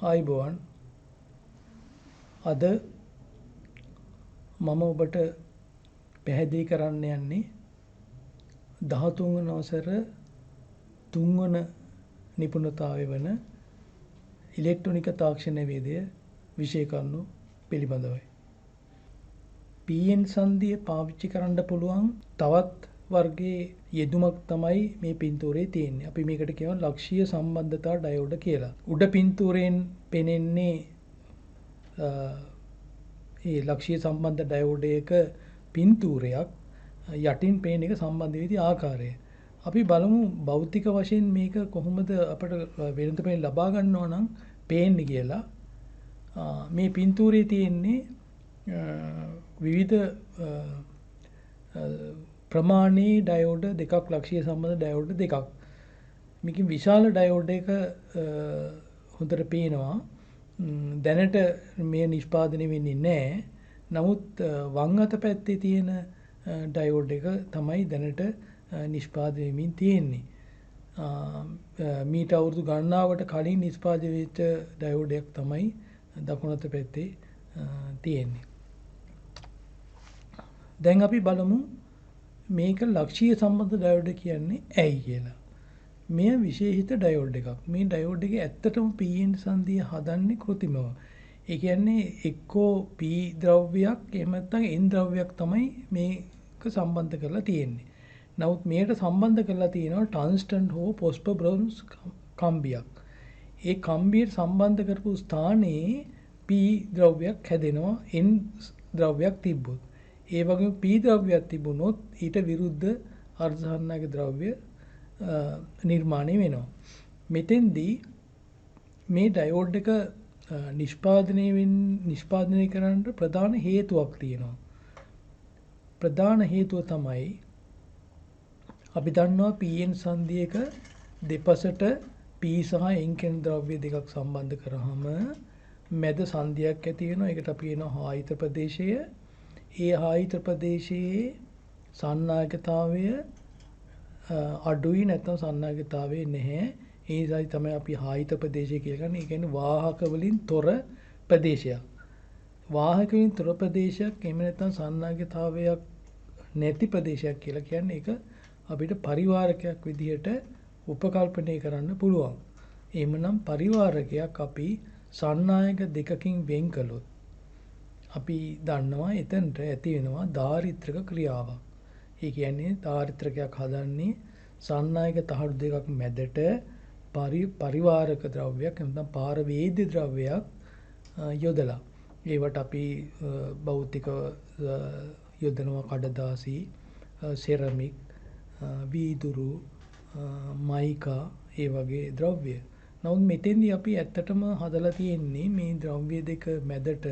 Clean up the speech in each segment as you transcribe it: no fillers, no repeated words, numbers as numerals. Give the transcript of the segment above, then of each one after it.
ආයිබෝවන් අද මම ඔබට පැහැදිලි කරන්න යන්නේ 13 වන වසර 3 වන නිපුණතාවය වන ඉලෙක්ට්‍රොනික තාක්ෂණ වේදය විෂය කරුණු පිළිබඳවයි. PN සංදිය පාවිච්චි කරන්න පුළුවන් තවත් වර්ගයේ යෙදුමක් තමයි මේ පින්තූරේ තියෙන්නේ. අපි මේකට කියනවා ලක්ෂීය සම්බන්ධතා ඩයෝඩ කියලා. උඩ පින්තූරයෙන් පෙනෙන්නේ ඒ ලක්ෂීය සම්බන්ධ ඩයෝඩයක පින්තූරයක් යටින් පේන එක සම්බන්ධ වෙති ආකාරය. අපි බලමු භෞතික වශයෙන් මේක කොහොමද අපට වෙනතපෙන් ලබා ගන්නවා නම් පේන්නේ කියලා. මේ පින්තූරේ තියෙන්නේ විවිධ ප්‍රමාණී ඩයෝඩ දෙකක් ලක්ෂීය සම්බන්ධ ඩයෝඩ දෙකක්. මේකෙන් විශාල ඩයෝඩ් එක හොඳට පේනවා. දැනට මේ නිෂ්පාදනය වෙන්නේ නැහැ. නමුත් වම් අත පැත්තේ තියෙන ඩයෝඩ් එක තමයි දැනට නිෂ්පාදනය වෙමින් තියෙන්නේ. මීට අවුරුදු ගණනාවකට කලින් නිෂ්පාදනය වෙච්ච ඩයෝඩයක් තමයි දකුණු අත පැත්තේ තියෙන්නේ. දැන් අපි බලමු මේක ලක්ෂීය සම්බන්ධ ඩයෝඩ් කියන්නේ ඇයි කියලා. මෙය විශේෂිත ඩයෝඩ් එකක්. මේ ඩයෝඩ් එකේ ඇත්තටම PN සංදිය හදන්නේ කෘත්‍රිමව. ඒ කියන්නේ එක්කෝ P ද්‍රව්‍යයක් එහෙම නැත්නම් N ද්‍රව්‍යයක් තමයි මේක සම්බන්ධ කරලා තියෙන්නේ. නමුත් මේකට සම්බන්ධ කරලා තියෙනවා ටන්ස්ටන් හෝ පොස්පර් බ්‍රෝන්ස් කම්බියක්. ඒ කම්බියට සම්බන්ධ කරපු ස්ථානයේ P ද්‍රව්‍යයක් හැදෙනවා N ද්‍රව්‍යයක් තිබ්බොත්. ඒ වගේම P ද්‍රව්‍යයක් තිබුණොත් ඊට විරුද්ධ අර්ධසාරණක ද්‍රව්‍ය නිර්මාණය වෙනවා. මෙතෙන්දී මේ ඩයෝඩ් එක නිෂ්පාදනය කරන්න ප්‍රධාන හේතුවක් තියෙනවා. ප්‍රධාන හේතුව තමයි අපි දන්නවා PN සංදියක දෙපසට P සහ N කියන ද්‍රව්‍ය දෙකක් සම්බන්ධ කරාම මැද සංදියක් ඇති වෙනවා. ඒකට අපි කියනවා ආයත ප්‍රදේශය. ඒ ආයත ප්‍රදේශයේ සන්නායකතාවය අඩුයි නැත්නම් සන්නායකතාවය නැහැ. ඒ නිසායි තමයි අපි ආයත ප්‍රදේශය කියලා කියන්නේ. ඒ කියන්නේ වාහක වලින් තොර ප්‍රදේශයක්. වාහක වලින් තොර ප්‍රදේශයක් එහෙම නැත්නම් සන්නායකතාවයක් නැති ප්‍රදේශයක් කියලා කියන්නේ ඒක අපිට පරිවාරකයක් විදිහට උපකල්පනය කරන්න පුළුවන්. එහෙමනම් පරිවාරකයක් අපි සන්නායක දෙකකින් වෙන් කළොත් අපි දන්නවා එතනට ඇති වෙනවා දාරිත්‍රක ක්‍රියාවක්. ඒ කියන්නේ දාරිත්‍රකයක් හදන්නේ සන්නායක තහඩු දෙකක් මැදට පරිවාරක ද්‍රව්‍යයක් නැත්නම් පාරවේද්‍ය ද්‍රව්‍යයක් යොදලා. ඒවට අපි භෞතික යොදනවා කඩදාසි, සෙරමික්, වීදුරු, මයිකා ඒ වගේ ද්‍රව්‍ය. නමුත් මෙතෙන්දී අපි ඇත්තටම හදලා තියෙන්නේ මේ ද්‍රව්‍ය දෙක මැදට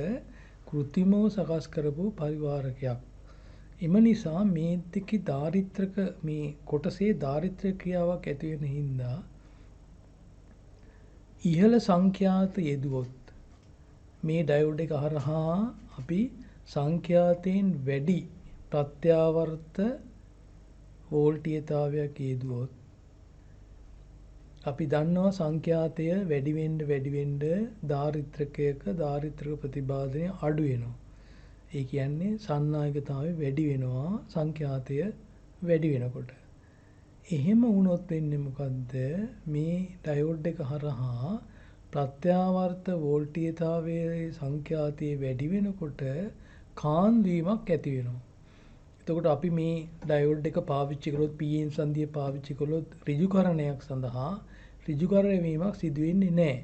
කෘත්‍රිමව සකස් කරපු පරිවාරකයක්. එම නිසා මේ දෙකේ දාරිත්‍රක මේ කොටසේ දාරිත්‍රක ක්‍රියාවක් ඇති වෙන හින්දා ඉහළ සංඛ්‍යාත යෙදුවොත් මේ ඩයෝඩ් එක හරහා අපි සංඛ්‍යාතයෙන් වැඩි ප්‍රත්‍යාවර්ත වෝල්ටීයතාවයක් යෙදුවොත් අපි දන්නවා සංඛ්‍යාතය වැඩි වෙන්න දාරිත්‍රකයක දාරිත්‍රක ප්‍රතිපාදනය අඩු වෙනවා. ඒ කියන්නේ සන්නායකතාවය වැඩි වෙනවා සංඛ්‍යාතය වැඩි වෙනකොට. එහෙම වුණොත් වෙන්නේ මොකද්ද? මේ ඩයෝඩ් එක හරහා ප්‍රත්‍යාවර්ත වෝල්ටීයතාවයේ සංඛ්‍යාතය වැඩි වෙනකොට කාන්දු වීමක් ඇති වෙනවා. එතකොට අපි මේ ඩයෝඩ් එක පාවිච්චි කළොත් PN සංදිය පාවිච්චි කළොත් ඍජුකරණයක් සඳහා ඍජුකරණය වීමක් සිදු වෙන්නේ නැහැ.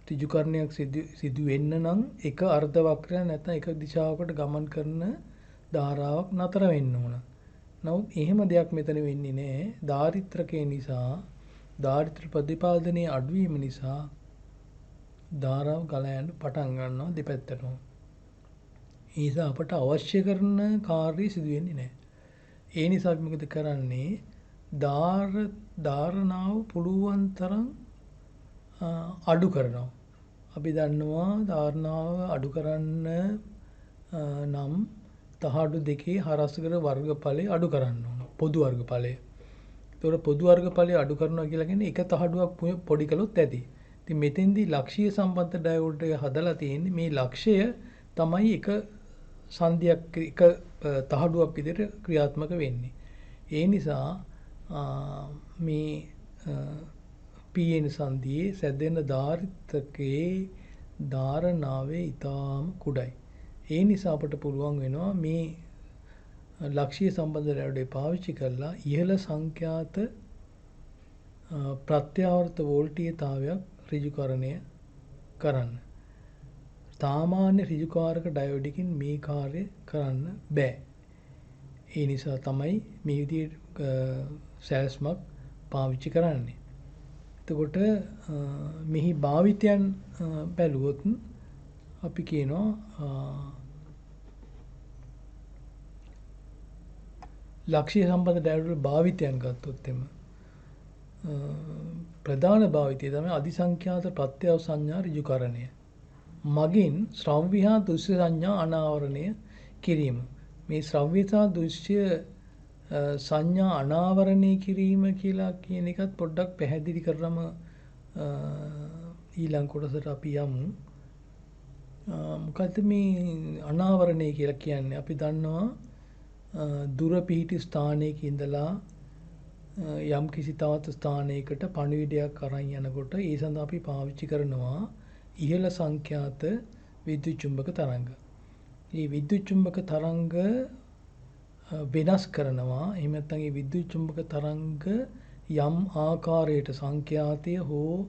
ඍජුකරණයක් සිදු වෙන්න නම් එක අර්ධ වක්‍රය නැත්නම් එක දිශාවකට ගමන් කරන ධාරාවක් නතර වෙන්න ඕන. නමුත් එහෙම දෙයක් මෙතන වෙන්නේ නැහැ. දාරිත්‍රකය නිසා දාරිත්‍ර ප්‍රතිපාදනයේ අඩුවීම නිසා ධාරාව ගලා යන්න පටන් ගන්නවා දෙපැත්තටම. ඒ නිසා අපට අවශ්‍ය කරන කාර්යය සිදු වෙන්නේ නැහැ. ඒ නිසා අපි මොකද කරන්නේ? ධාරණාව පුළුවන් තරම් අඩු කරනවා. අපි දන්නවා ධාරණාව අඩු කරන්න නම් තහඩු දෙකේ හරස්කර වර්ගඵලය අඩු කරන්න ඕන. පොදු වර්ගඵලය. ඒතකොට පොදු වර්ගඵලය අඩු කරනවා කියලා කියන්නේ එක තහඩුවක් පොඩි කළොත් ඇති. ඉතින් මෙතෙන්දී ලක්ෂීය සම්බන්ධ ඩයෝඩ් එක හදලා තියෙන්නේ මේ ලක්ෂය තමයි එක සංදියක් එක තහඩුවක් විදිහට ක්‍රියාත්මක වෙන්නේ. ඒ නිසා මේ PN සංදියේ සැදෙන ධාරිතකයේ ධාරණාවේ ඊටාම කුඩයි. ඒ නිසා අපට පුළුවන් වෙනවා මේ ලක්ෂීය සම්බන්ධ ඩයෝඩ් පාවිච්චි කරලා ඉහළ සංඛ්‍යාත ප්‍රත්‍යාවර්ත වෝල්ටීයතාවයක් ඍජුකරණය කරන්න. සාමාන්‍ය ඍජුකාරක ඩයෝඩකින් මේ කාර්ය කරන්න බෑ. ඒ නිසා තමයි මේ විදිහට සැලැස්මක් පාවිච්චි කරන්නේ. එතකොට මෙහි භාවිතයන් බැලුවොත් අපි කියනවා ලක්ෂීය සම්බන්ධ ඩයෝඩ් භාවිතයන් ගත්තොත් එම ප්‍රධාන භාවිතය තමයි අධිසංඛ්‍යාත ප්‍රත්‍යව සංඥා ඍජුකරණය. මගින් ශ්‍රව්‍ය හා දෘශ්‍ය සංඥා අනාවරණය කිරීම. මේ ශ්‍රව්‍ය සහ දෘශ්‍ය සංඥා අනාවරණය කිරීම කියලා කියන එකත් පොඩ්ඩක් පැහැදිලි කරලම ඊළඟ කොටසට අපි යමු. මොකද්ද මේ අනාවරණය කියලා කියන්නේ? අපි දන්නවා දුර පිහිටි ස්ථානයක ඉඳලා යම් කිසි තවත් ස්ථානයකට පණිවිඩයක් අරන් යනකොට ඒ සඳහා අපි පාවිච්චි කරනවා ඉහළ සංඛ්‍යාත විද්‍යුත් චුම්බක තරංග. මේ විද්‍යුත් චුම්බක තරංග වෙනස් කරනවා. එහෙම නැත්නම් මේ විද්‍යුත් චුම්බක තරංග යම් ආකාරයකට සංඛ්‍යාතය හෝ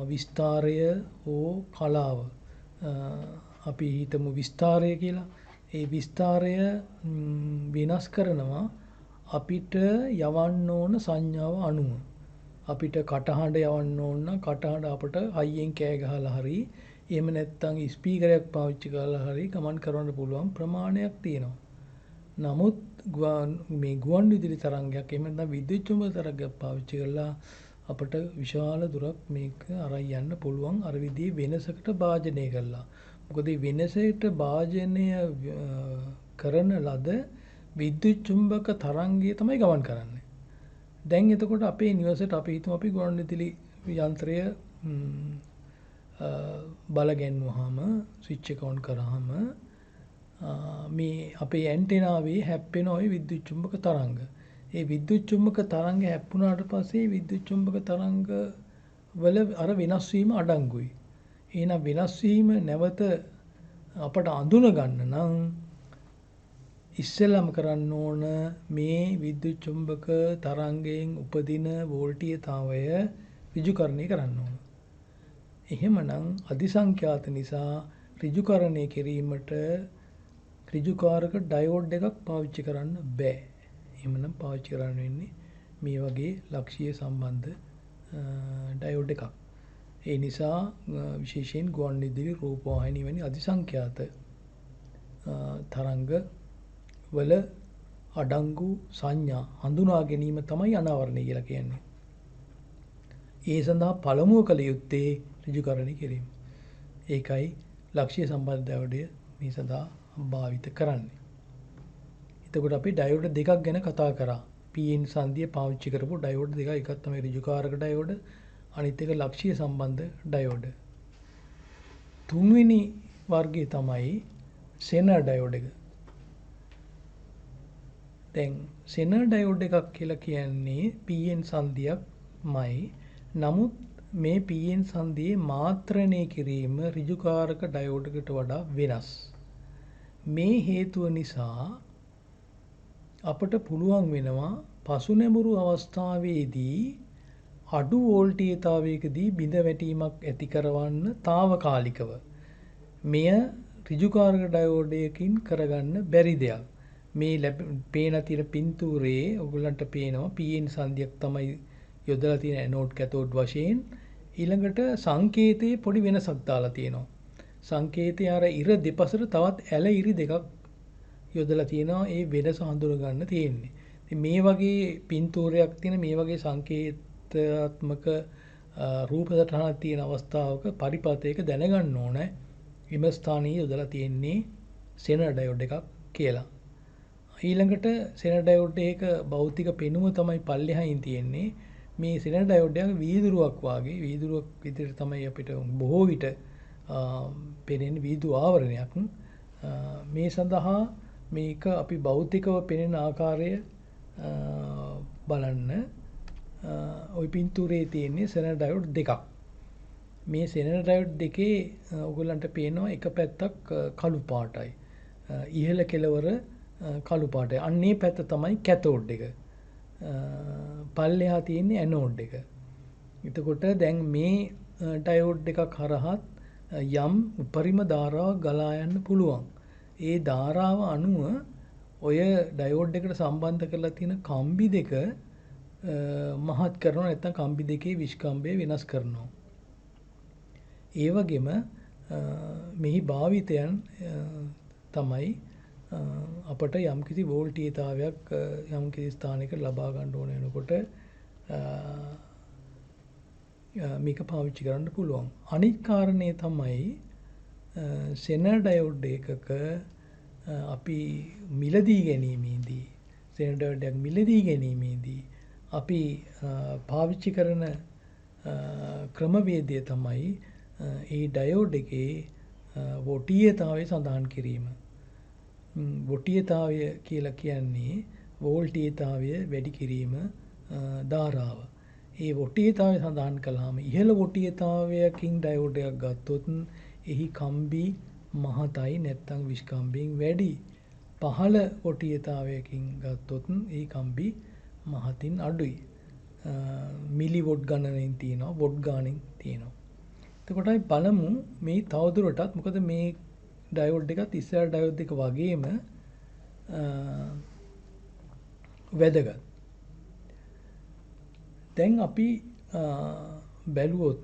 විස්තාරය හෝ කලාව අපි හිතමු විස්තාරය කියලා. ඒ විස්තාරය වෙනස් කරනවා අපිට යවන්න ඕන සංඥාව අනුව. අපිට කටහඬ යවන්න ඕන නම් කටහඬ අපට හයියෙන් කෑ ගහලා හරි එහෙම නැත්නම් ස්පීකරයක් පාවිච්චි කරලා හරි කමන්ට් කරන්න පුළුවන් ප්‍රමාණයක් තියෙනවා. නමුත් මේ ගුවන් විදුලි තරංගයක් එහෙම නැත්නම් විද්‍යුත් චුම්බක තරංගයක් පාවිච්චි කරලා අපට විශාල දුරක් මේක අරන් යන්න පුළුවන් අර විදිහේ වෙනසකට භාජනය කළා. මොකද මේ වෙනසට භාජනය කරන ලද විද්‍යුත් චුම්බක තරංගය තමයි ගමන් කරන්නේ. දැන් එතකොට අපේ නිවසේට අපි හිතමු අපි ගුවන් විදුලි යන්ත්‍රය බල ගැන්වුවාම ස්විච් එක ඔන් කරාම මේ අපේ ඇන්ටෙනාවේ හැප්පෙන ওই විද්‍යුත් චුම්බක තරංග. ඒ විද්‍යුත් චුම්බක තරංග හැප්පුණාට පස්සේ විද්‍යුත් චුම්බක තරංග වල අර වෙනස් වීම අඩංගුයි. එහෙනම් වෙනස් වීම නැවත අපට අඳුන ගන්න නම් ඉස්සෙල්ලාම කරන්න ඕන මේ විද්‍යුත් චුම්බක තරංගයෙන් උපදින වෝල්ටීයතාවය ඍජුකරණය කරන්න ඕන. එහෙමනම් අධිසංඛ්‍යාත නිසා ඍජුකරණය කිරීමට ඍජුකාරක ඩයෝඩ් එකක් පාවිච්චි කරන්න බෑ. එහෙමනම් පාවිච්චි කරන්න වෙන්නේ මේ වගේ ලක්ෂීය සම්බන්ධ ඩයෝඩ් එකක්. ඒ නිසා විශේෂයෙන් ගුවන් විදුලි රූපවාහිනී වැනි අධිසංඛ්‍යාත තරංග වල අඩංගු සංඥා හඳුනා ගැනීම තමයි අනාවරණය කියලා කියන්නේ. ඒ සඳහා පළමුව කළ යුත්තේ ඍජුකරණය කිරීම. ඒකයි ලක්ෂීය සම්බන්ධ ඩයෝඩය මේ සඳහා භාවිත කරන්නේ. එතකොට අපි ඩයෝඩ් දෙකක් ගැන කතා කරා. PN සංදිය පාවිච්චි කරපු ඩයෝඩ් දෙක, එකක් තමයි ඍජුකාරක ඩයෝඩ්, අනිත් එක ලක්ෂීය සම්බන්ධ ඩයෝඩ්. තුන්වෙනි වර්ගය තමයි සෙනර් ඩයෝඩ් එක. දැන් සෙනර් ඩයෝඩ් එකක් කියලා කියන්නේ PN සංදියක්මයි. නමුත් මේ PN සංදියේ මාත්‍රණය කිරීම ඍජුකාරක ඩයෝඩ්කට වඩා වෙනස්. මේ හේතුව නිසා අපට පුළුවන් වෙනවා පසුනැඹුරු අවස්ථාවේදී අඩු වෝල්ටීයතාවයකදී බිඳ වැටීමක් ඇති කරවන්න తాවකාලිකව. මෙය ඍජුකාරක ඩයෝඩයකින් කරගන්න බැරි දෙයක්. මේ පේන තියෙන පින්තූරයේ ඔයගලන්ට පේනවා PN සංදියක් තමයි යොදලා තියෙන ඇනෝඩ් කැතෝඩ් වශයෙන්. ඊළඟට සංකේතයේ පොඩි වෙනසක් දාලා තියෙනවා. සංකේතය අර ඉර දෙපසට තවත් ඇල ඉරි දෙකක් යොදලා තියෙනවා. ඒ වෙනස හඳුනා ගන්න තියෙන්නේ. ඉතින් මේ වගේ පින්තූරයක් තියෙන මේ වගේ සංකේතාත්මක රූප සටහනක් තියෙන අවස්ථාවක පරිපතයක දැනගන්න ඕන එම ස්ථානයේ යොදලා තියෙන්නේ සෙනර් ඩයෝඩ් එකක් කියලා. ඊළඟට සෙනර් ඩයෝඩ් එක භෞතික පෙනුම තමයි පල්ලෙහායින් තියෙන්නේ. මේ සෙනර් ඩයෝඩ් එක වීදුරුවක් වාගේ වීදුරුවක් විදිහට තමයි අපිට බොහෝ විට පෙනෙන වීදුරු ආවරණයක්. මේ සඳහා මේක අපි භෞතිකව පෙනෙන ආකාරය බලන්න ওই පින්තූරයේ තියෙන්නේ සෙනර් ඩයෝඩ් දෙකක්. මේ සෙනර් ඩයෝඩ් දෙකේ ඔයගොල්ලන්ට පේනවා එක පැත්තක් කළු පාටයි. ඉහළ කෙළවර කළු පාටයි. අන්නේ පැත්ත තමයි කැතෝඩ් එක. පල්ලෙහා තියෙන්නේ ඇනෝඩ් එක. එතකොට දැන් මේ ඩයෝඩ් එකක් හරහත් යම් උපරිම ධාරාවක් ගලා යන්න පුළුවන්. ඒ ධාරාව අනුව ඔය ඩයෝඩ් එකට සම්බන්ධ කරලා තියෙන කම්බි දෙක මහත් කරනවා නැත්නම් කම්බි දෙකේ විස්කම්භය වෙනස් කරනවා. ඒ වගේම මෙහි භාවිතයන් තමයි අපට යම්කිසි වෝල්ටීයතාවයක් යම්කිසි ස්ථානයක ලබා ගන්න ඕන වෙනකොට මේක පාවිච්චි කරන්න පුළුවන්. අනිත් කාරණේ තමයි සෙනර් ඩයෝඩ් එකක අපි මිලදී ගැනීමේදී සෙනර් ඩයෝඩ් එක මිලදී ගැනීමේදී අපි පාවිච්චි කරන ක්‍රමවේදය තමයි ඒ ඩයෝඩ් එකේ වෝල්ටීයතාවය සඳහන් කිරීම. වෝල්ටීයතාවය කියලා කියන්නේ වෝල්ටීයතාවය වැඩි කිරීම ධාරාව. ඒ වෝල්ටීයතාවය සඳහන් කළාම ඉහළ වෝල්ටීයතාවයකින් ඩයෝඩ් එකක් ගත්තොත් එහි කම්බි මහතයි නැත්නම් විස්කම්භයෙන් වැඩි. පහළ වෝල්ටීයතාවයකින් ගත්තොත් ඒ කම්බි මහතින් අඩුයි. මිලි වොට් ගණනින් තියෙනවා වොට් ගාණින් තියෙනවා. එතකොටයි බලමු මේ තවදුරටත් මොකද මේ ඩයෝඩ් එකත් ඉස්සර ඩයෝඩ් එක වගේම වැදගත්. දැන් අපි බැලුවොත්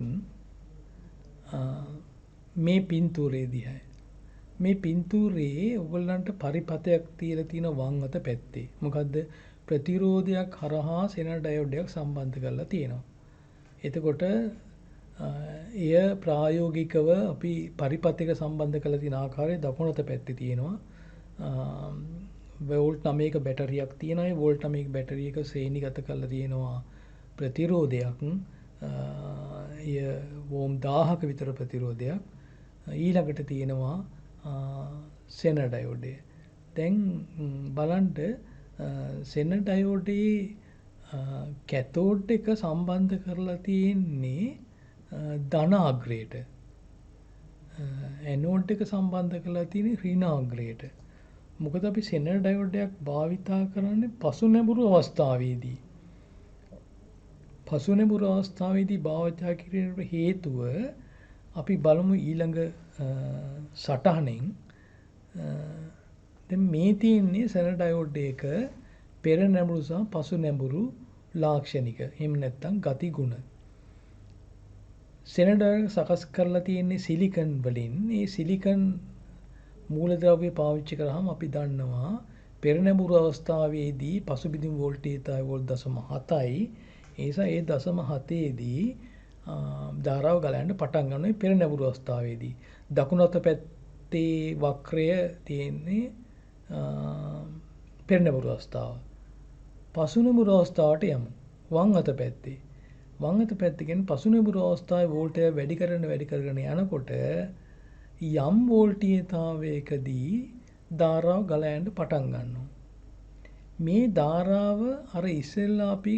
මේ පින්තූරයේ දිහා මේ පින්තූරයේ ඔයගොල්ලන්ට පරිපතයක් තියලා තියෙන වම් අත පැත්තේ මොකද්ද ප්‍රතිරෝධයක් හරහා සෙනර් ඩයෝඩ් එකක් සම්බන්ධ කරලා තියෙනවා. එතකොට එය ප්‍රායෝගිකව අපි පරිපතයක සම්බන්ධ කරලා තියෙන ආකාරය දකුණු අත පැත්තේ තියෙනවා. වෝල්ට් 9ක බැටරියක් තියෙනවා. ඒ වෝල්ට් 9ක බැටරි එක ශ්‍රේණිගත කරලා තියෙනවා ප්‍රතිරෝධයක්. එය වෝම් 1000ක විතර ප්‍රතිරෝධයක්. ඊළඟට තියෙනවා සෙනර් ඩයෝඩ් එක. දැන් බලන්න සෙනර් ඩයෝඩේ කැතෝඩ් එක සම්බන්ධ කරලා තියෙන්නේ ධන අග්‍රයට. ඇනෝඩ් එක සම්බන්ධ කරලා තියෙන්නේ ඍණ අග්‍රයට. මොකද අපි සෙනර් ඩයෝඩ් එකක් භාවිතා කරන්නේ පසු නැඹුරු අවස්ථාවේදී. පසු නැඹුරු අවස්ථාවේදී භාවිතා කිරීමට හේතුව අපි බලමු ඊළඟ සටහනෙන්. දැන් මේ තියෙන්නේ සෙනර් ඩයෝඩ් එක පෙර නැඹුරු සහ පසු නැඹුරු ලාක්ෂණික. එහෙම නැත්නම් ගති ගුණ. සෙනර් ඩයෝඩ් සකස් කරලා තියෙන්නේ සිලිකන් වලින්. මේ සිලිකන් මූලද්‍රව්‍ය පාවිච්චි කරාම අපි දන්නවා පෙර නැඹුරු අවස්ථාවේදී පසුබිම් වෝල්ටේජය වෝල්ට් 0.7යි. ඒ නිසා ඒ 0.7ේදී ධාරාව ගලන්න පටන් ගන්නවා පෙර නැඹුරු අවස්ථාවේදී. දකුණු අත පැත්තේ වක්‍රය තියෙන්නේ පෙර නැඹුරු අවස්ථාව. පසු නැඹුරු අවස්ථාවට යමු. වම් අත පැත්තේ. වම් අත පැත්තේ කියන්නේ පසු නැඹුරු අවස්ථාවේ වෝල්ටේජය වැඩි කරගෙන යනකොට යම් වෝල්ටීයතාවයකදී ධාරාව ගලන්න පටන් ගන්නවා. මේ ධාරාව අර ඉස්සෙල්ලා අපි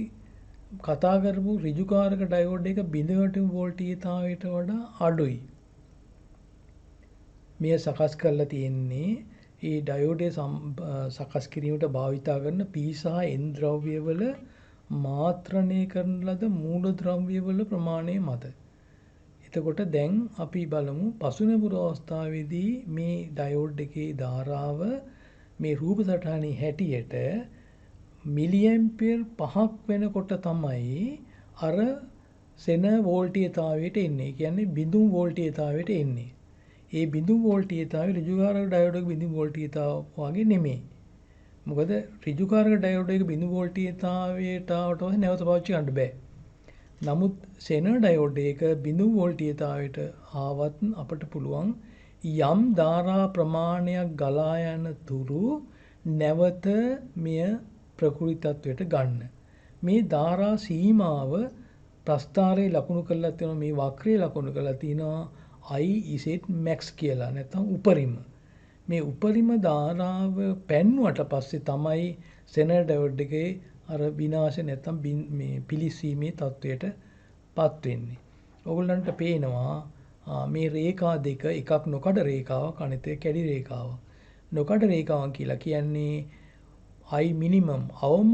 කතා කරපු ඍජුකාරක ඩයෝඩ් එක බිඳවැටුම් වෝල්ටීයතාවයට වඩා අඩුයි. මේ සකස් කරලා තියෙන්නේ ඒ ඩයෝඩේ සකස් කිරීමට භාවිතා කරන P සහ N ද්‍රව්‍යවල මාත්‍රණය කරන ලද මූලද්‍රව්‍යවල ප්‍රමාණය මත. එතකොට දැන් අපි බලමු පසු නැඹුරු අවස්ථාවේදී මේ ඩයෝඩ් එකේ ධාරාව මේ රූප සටහනේ හැටියට මිලි ඇම්පියර් 5ක් වෙනකොට තමයි අර සෙන වෝල්ටීයතාවයට එන්නේ. කියන්නේ බිඳුම් වෝල්ටීයතාවයට එන්නේ. ඒ බිඳුම් වෝල්ටීයතාවය ඍජුකාරක ඩයෝඩ් එක බිඳුම් වෝල්ටීයතාව වගේ නෙමෙයි. මොකද ඍජුකාරක ඩයෝඩ් එක බිඳුම් වෝල්ටීයතාවයට නැවත පාවිච්චි කරන්න බෑ. නමුත් සෙනර් ඩයෝඩ් එක බිඳුම් වෝල්ටීයතාවයට ආවත් අපට පුළුවන් යම් ධාරා ප්‍රමාණයක් ගලා යන තුරු නැවත මෙය ප්‍රකෘති තත්වයට ගන්න. මේ ධාරා සීමාව ප්‍රස්ථාරයේ ලකුණු කරලා තියෙනවා මේ වක්‍රයේ ලකුණු කරලා තියෙනවා I Z max කියලා නැත්නම් උපරිම. මේ උපරිම ධාරාව පැන්නුවට පස්සේ තමයි සෙනර් ඩයෝඩ් එකේ අර විනාශ නැත්නම් මේ පිලිස්සීමේ තත්වයට පත් වෙන්නේ. ඕගොල්ලන්ට පේනවා මේ රේඛා දෙක එකක් නොකඩ රේඛාවක් අනිත් එක කැඩි රේඛාවක්. නොකඩ රේඛාවක් කියලා කියන්නේ I minimum අවම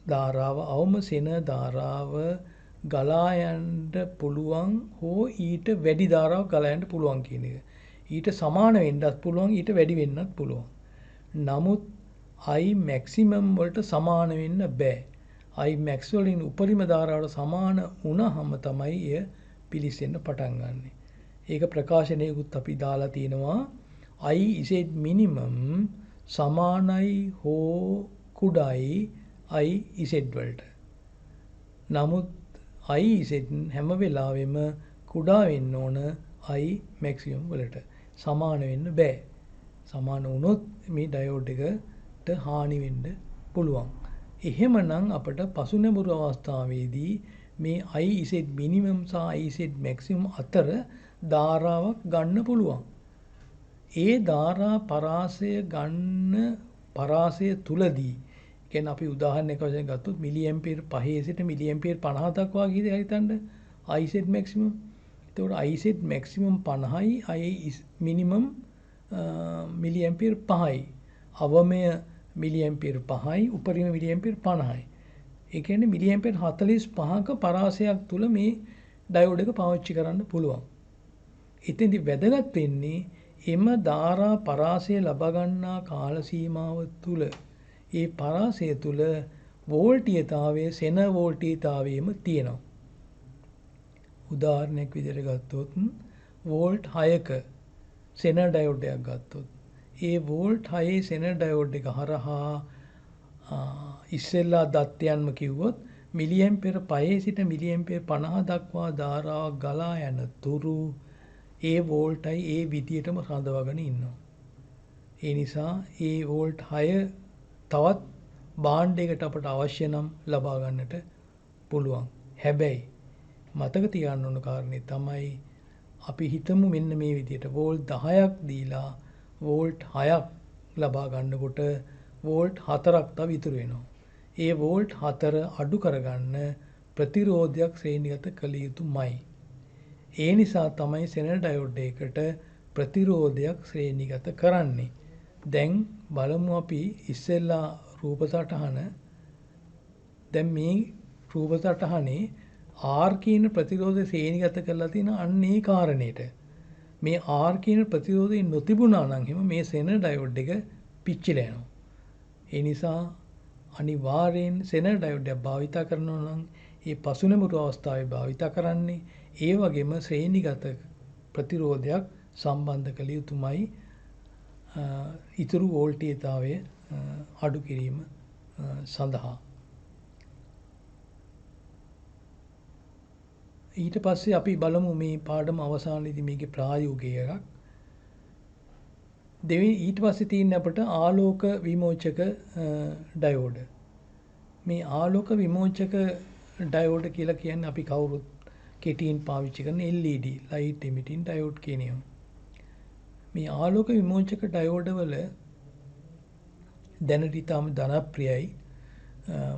ධාරාව අවම සෙන ධාරාව ගලා යන්න පුළුවන් හෝ ඊට වැඩි ධාරාවක් ගලා යන්න පුළුවන් කියන එක. ඊට සමාන වෙන්නත් පුළුවන් ඊට වැඩි වෙන්නත් පුළුවන්. නමුත් I maximum වලට සමාන වෙන්න බෑ. I max වලින් උපරිම ධාරාවට සමාන වුණාම තමයි එය පිලිසෙන්න පටන් ගන්නෙ. ඒක ප්‍රකාශනයකුත් අපි දාලා තියෙනවා I Z minimum සමානයි හෝ කුඩායි I Z වලට. නමුත් I Z හැම වෙලාවෙම කුඩා වෙන්න ඕන I maximum වලට. සමාන වෙන්න බෑ. සමාන වුණොත් මේ ඩයෝඩ් එකට හානි වෙන්න පුළුවන්. එහෙමනම් අපට පසුනැඹුරු අවස්ථාවේදී මේ I Z minimum සහ I Z maximum අතර ධාරාවක් ගන්න පුළුවන්. ඒ ධාරා පරාසය ගන්න පරාසය තුලදී කියන්නේ අපි උදාහරණයක් වශයෙන් ගත්තොත් මිලි ඇම්පියර් 5 සිට මිලි ඇම්පියර් 50 දක්වා ගිහින් හිතන්න I Z maximum. එතකොට I Z maximum 50යි I minimum මිලි ඇම්පියර් 5යි. අවමය මිලි ඇම්පියර් 5යි උපරිම මිලි ඇම්පියර් 50යි. ඒ කියන්නේ මිලි ඇම්පියර් 45ක පරාසයක් තුල මේ ඩයෝඩ් එක පාවිච්චි කරන්න පුළුවන්. එතෙන්දි වැදගත් වෙන්නේ එම ධාරා පරාසය ලබා ගන්නා කාල සීමාව තුල ඒ පරාසය තුල වෝල්ටීයතාවයේ සෙන වෝල්ටීයතාවයේම තියෙනවා. උදාහරණයක් විදිහට ගත්තොත් වෝල්ට් 6ක සෙන ඩයෝඩ් එකක් ගත්තොත් ඒ වෝල්ට් 6 සෙන ඩයෝඩ් එක හරහා ඉස්සෙල්ලා දත්තයන්ම කිව්වොත් මිලි ඇම්පියර් 5 සිට මිලි ඇම්පියර් 50 දක්වා ධාරාවක් ගලා යන තුරු ඒ වෝල්ටයි ඒ විදියටම රඳවගෙන ඉන්නවා. ඒ නිසා ඒ වෝල්ට් 6 තවත් භාණ්ඩයකට අපට අවශ්‍ය නම් ලබා ගන්නට පුළුවන්. හැබැයි මතක තියාගන්න ඕන කාරණේ තමයි අපි හිතමු මෙන්න මේ විදියට වෝල්ට් 10ක් දීලා වෝල්ට් 6ක් ලබා ගන්නකොට වෝල්ට් 4ක් තව ඉතුරු වෙනවා. ඒ වෝල්ට් 4 අඩු කරගන්න ප්‍රතිරෝධයක් ශ්‍රේණිගත කළ යුතුමයි. ඒ නිසා තමයි සෙන ඩයෝඩ් එකකට ප්‍රතිරෝධයක් ශ්‍රේණිගත කරන්නේ. දැන් බලමු අපි ඉස්සෙල්ලා රූප සටහන. දැන් මේ රූප සටහනේ R කියන ප්‍රතිරෝධය ශ්‍රේණිගත කරලා තියෙන අන්නේ කාරණේට. මේ R කියන ප්‍රතිරෝධය නොතිබුණා නම් එහෙම මේ සෙන ඩයෝඩ් එක පිච්චිලා යනවා. ඒ නිසා අනිවාර්යෙන් සෙන ඩයෝඩ් එක භාවිත කරනවා නම් ඒ පසුනැමුරු අවස්ථාවේ භාවිත කරන්නේ ඒ වගේම ශ්‍රේණිගත ප්‍රතිරෝධයක් සම්බන්ධ කළ යුතුමයි ඉතුරු වෝල්ටීයතාවය අඩු කිරීම සඳහා. ඊට පස්සේ අපි බලමු මේ පාඩම අවසානයේදී මේකේ ප්‍රායෝගික එකක්. ඊට පස්සේ තියෙන අපිට ආලෝක විමෝචක ඩයෝඩ්. මේ ආලෝක විමෝචක ඩයෝඩ් කියලා කියන්නේ අපි කවුරුත් කෙටියෙන් පාවිච්චි කරන LED light emitting diode කියන ඒවා. මේ ආලෝක විමෝචක ඩයෝඩ් වල දැනට ඉතාම ජනප්‍රියයි.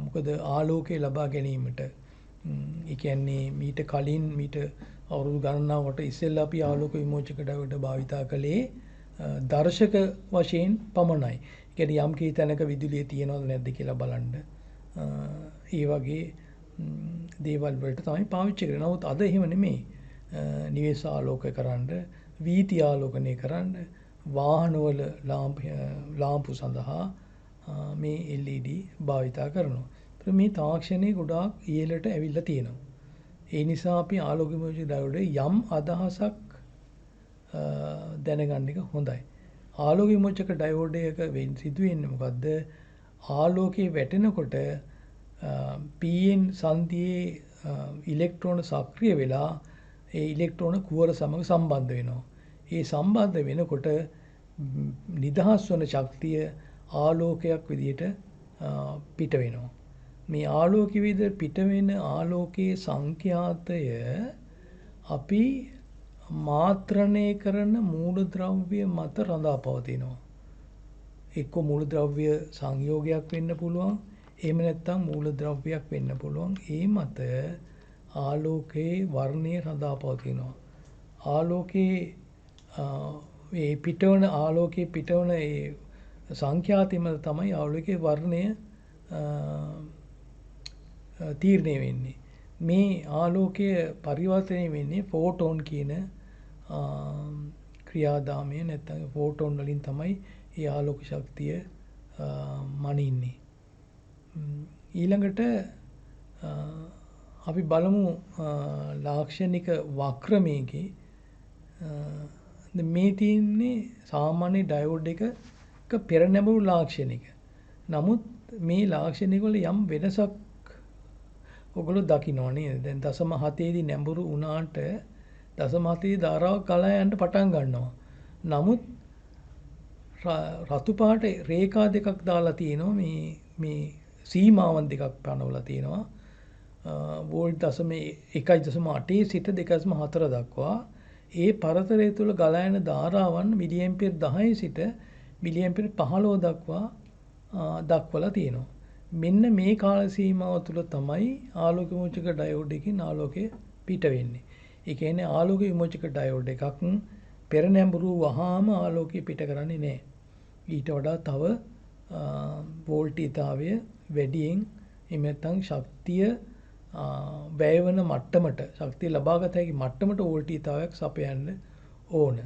මොකද ආලෝකය ලබා ගැනීමට ඒ කියන්නේ මීට කලින් මීට අවුරුදු ගණනාවකට ඉස්සෙල්ලා අපි ආලෝක විමෝචක ඩයෝඩ් භාවිතා කළේ දර්ශක වශයෙන් පමණයි. ඒ කියන්නේ යම් කී තැනක විදුලිය තියෙනවද නැද්ද කියලා බලන්න. ඒ වගේ දේවල් වලට තමයි පාවිච්චි කරන්නේ. නමුත් අද එහෙම නෙමෙයි. නිවෙස් ආලෝකය කරන්න, වීථි ආලෝකනය කරන්න, වාහනවල ලාම්පු සඳහා මේ LED භාවිතා කරනවා. මේ තාක්ෂණයේ ගොඩාක් ඉහළට ඇවිල්ලා තියෙනවා. ඒ නිසා අපි ආලෝක විමෝචක ඩයෝඩේ යම් අදහසක් දැනගන්න එක හොඳයි. ආලෝක විමෝචක ඩයෝඩ් එක සිදුවෙන්නේ මොකද්ද? ආලෝකයේ වැටෙනකොට PN සංදියේ ඉලෙක්ට්‍රෝන සක්‍රිය වෙලා ඒ ඉලෙක්ට්‍රෝන කුවර සමග සම්බන්ධ වෙනවා. ඒ සම්බන්ධ වෙනකොට නිදහස් වන ශක්තිය ආලෝකයක් විදිහට පිට වෙනවා. මේ ආලෝක විදිහට පිට වෙන ආලෝකයේ සංඛ්‍යාතය අපි මාත්‍රණය කරන මූලද්‍රව්‍ය මත රඳා පවතිනවා. එක්ක මූලද්‍රව්‍ය සංයෝගයක් වෙන්න පුළුවන්. එහෙම නැත්නම් මූලද්‍රව්‍යයක් වෙන්න පුළුවන්. ඒ මත ආලෝකයේ වර්ණය රඳා පවතිනවා. ආලෝකයේ ඒ පිටවන ආලෝකයේ පිටවන ඒ සංඛ්‍යාතය මත තමයි ආලෝකයේ වර්ණය තීරණය වෙන්නේ. මේ ආලෝකය පරිවර්තනය වෙන්නේ ෆෝටෝන් කියන ක්‍රියාදාමය නැත්නම් ෆෝටෝන් වලින් තමයි ඒ ආලෝක ශක්තිය මනින්නේ. ඊළඟට අපි බලමු ලාක්ෂණික වක්‍රමයේදී මේ තියෙන්නේ සාමාන්‍ය ඩයෝඩ් එක පෙර නැඹුරු ලාක්ෂණික. නමුත් මේ ලාක්ෂණික වල යම් වෙනසක් ඔයගොල්ලෝ දකිනවා නේද? දැන් 0.7 දී නැඹුරු වුණාට 0.7 දී ධාරාවක් ගලා යන්න පටන් ගන්නවා. නමුත් රතු පාට රේඛා දෙකක් දාලා තියෙනවා මේ සීමාවන් දෙකක් පනවලා තියෙනවා. වෝල්ට් 1.8 සිට 2.4 දක්වා ඒ පරතරය තුළ ගලා යන ධාරාවන් මිලි ඇම්පියර් 10 සිට මිලි ඇම්පියර් 15 දක්වා දක්වලා තියෙනවා. මෙන්න මේ කාල සීමාව තුළ තමයි ආලෝක විමෝචක ඩයෝඩ් එකකින් ආලෝකය පිට වෙන්නේ. ඒ කියන්නේ ආලෝක විමෝචක ඩයෝඩ් එකක් පෙර නැඹුරු වහාම ආලෝකය පිට කරන්නේ නැහැ. ඊට වඩා තව වෝල්ටීයතාවය වැඩියෙන් එහෙම නැත්නම් ශක්තිය වැය වෙන මට්ටමට ශක්තිය ලබාගත හැකි මට්ටමට වෝල්ටීයතාවයක් සපයන්න ඕන.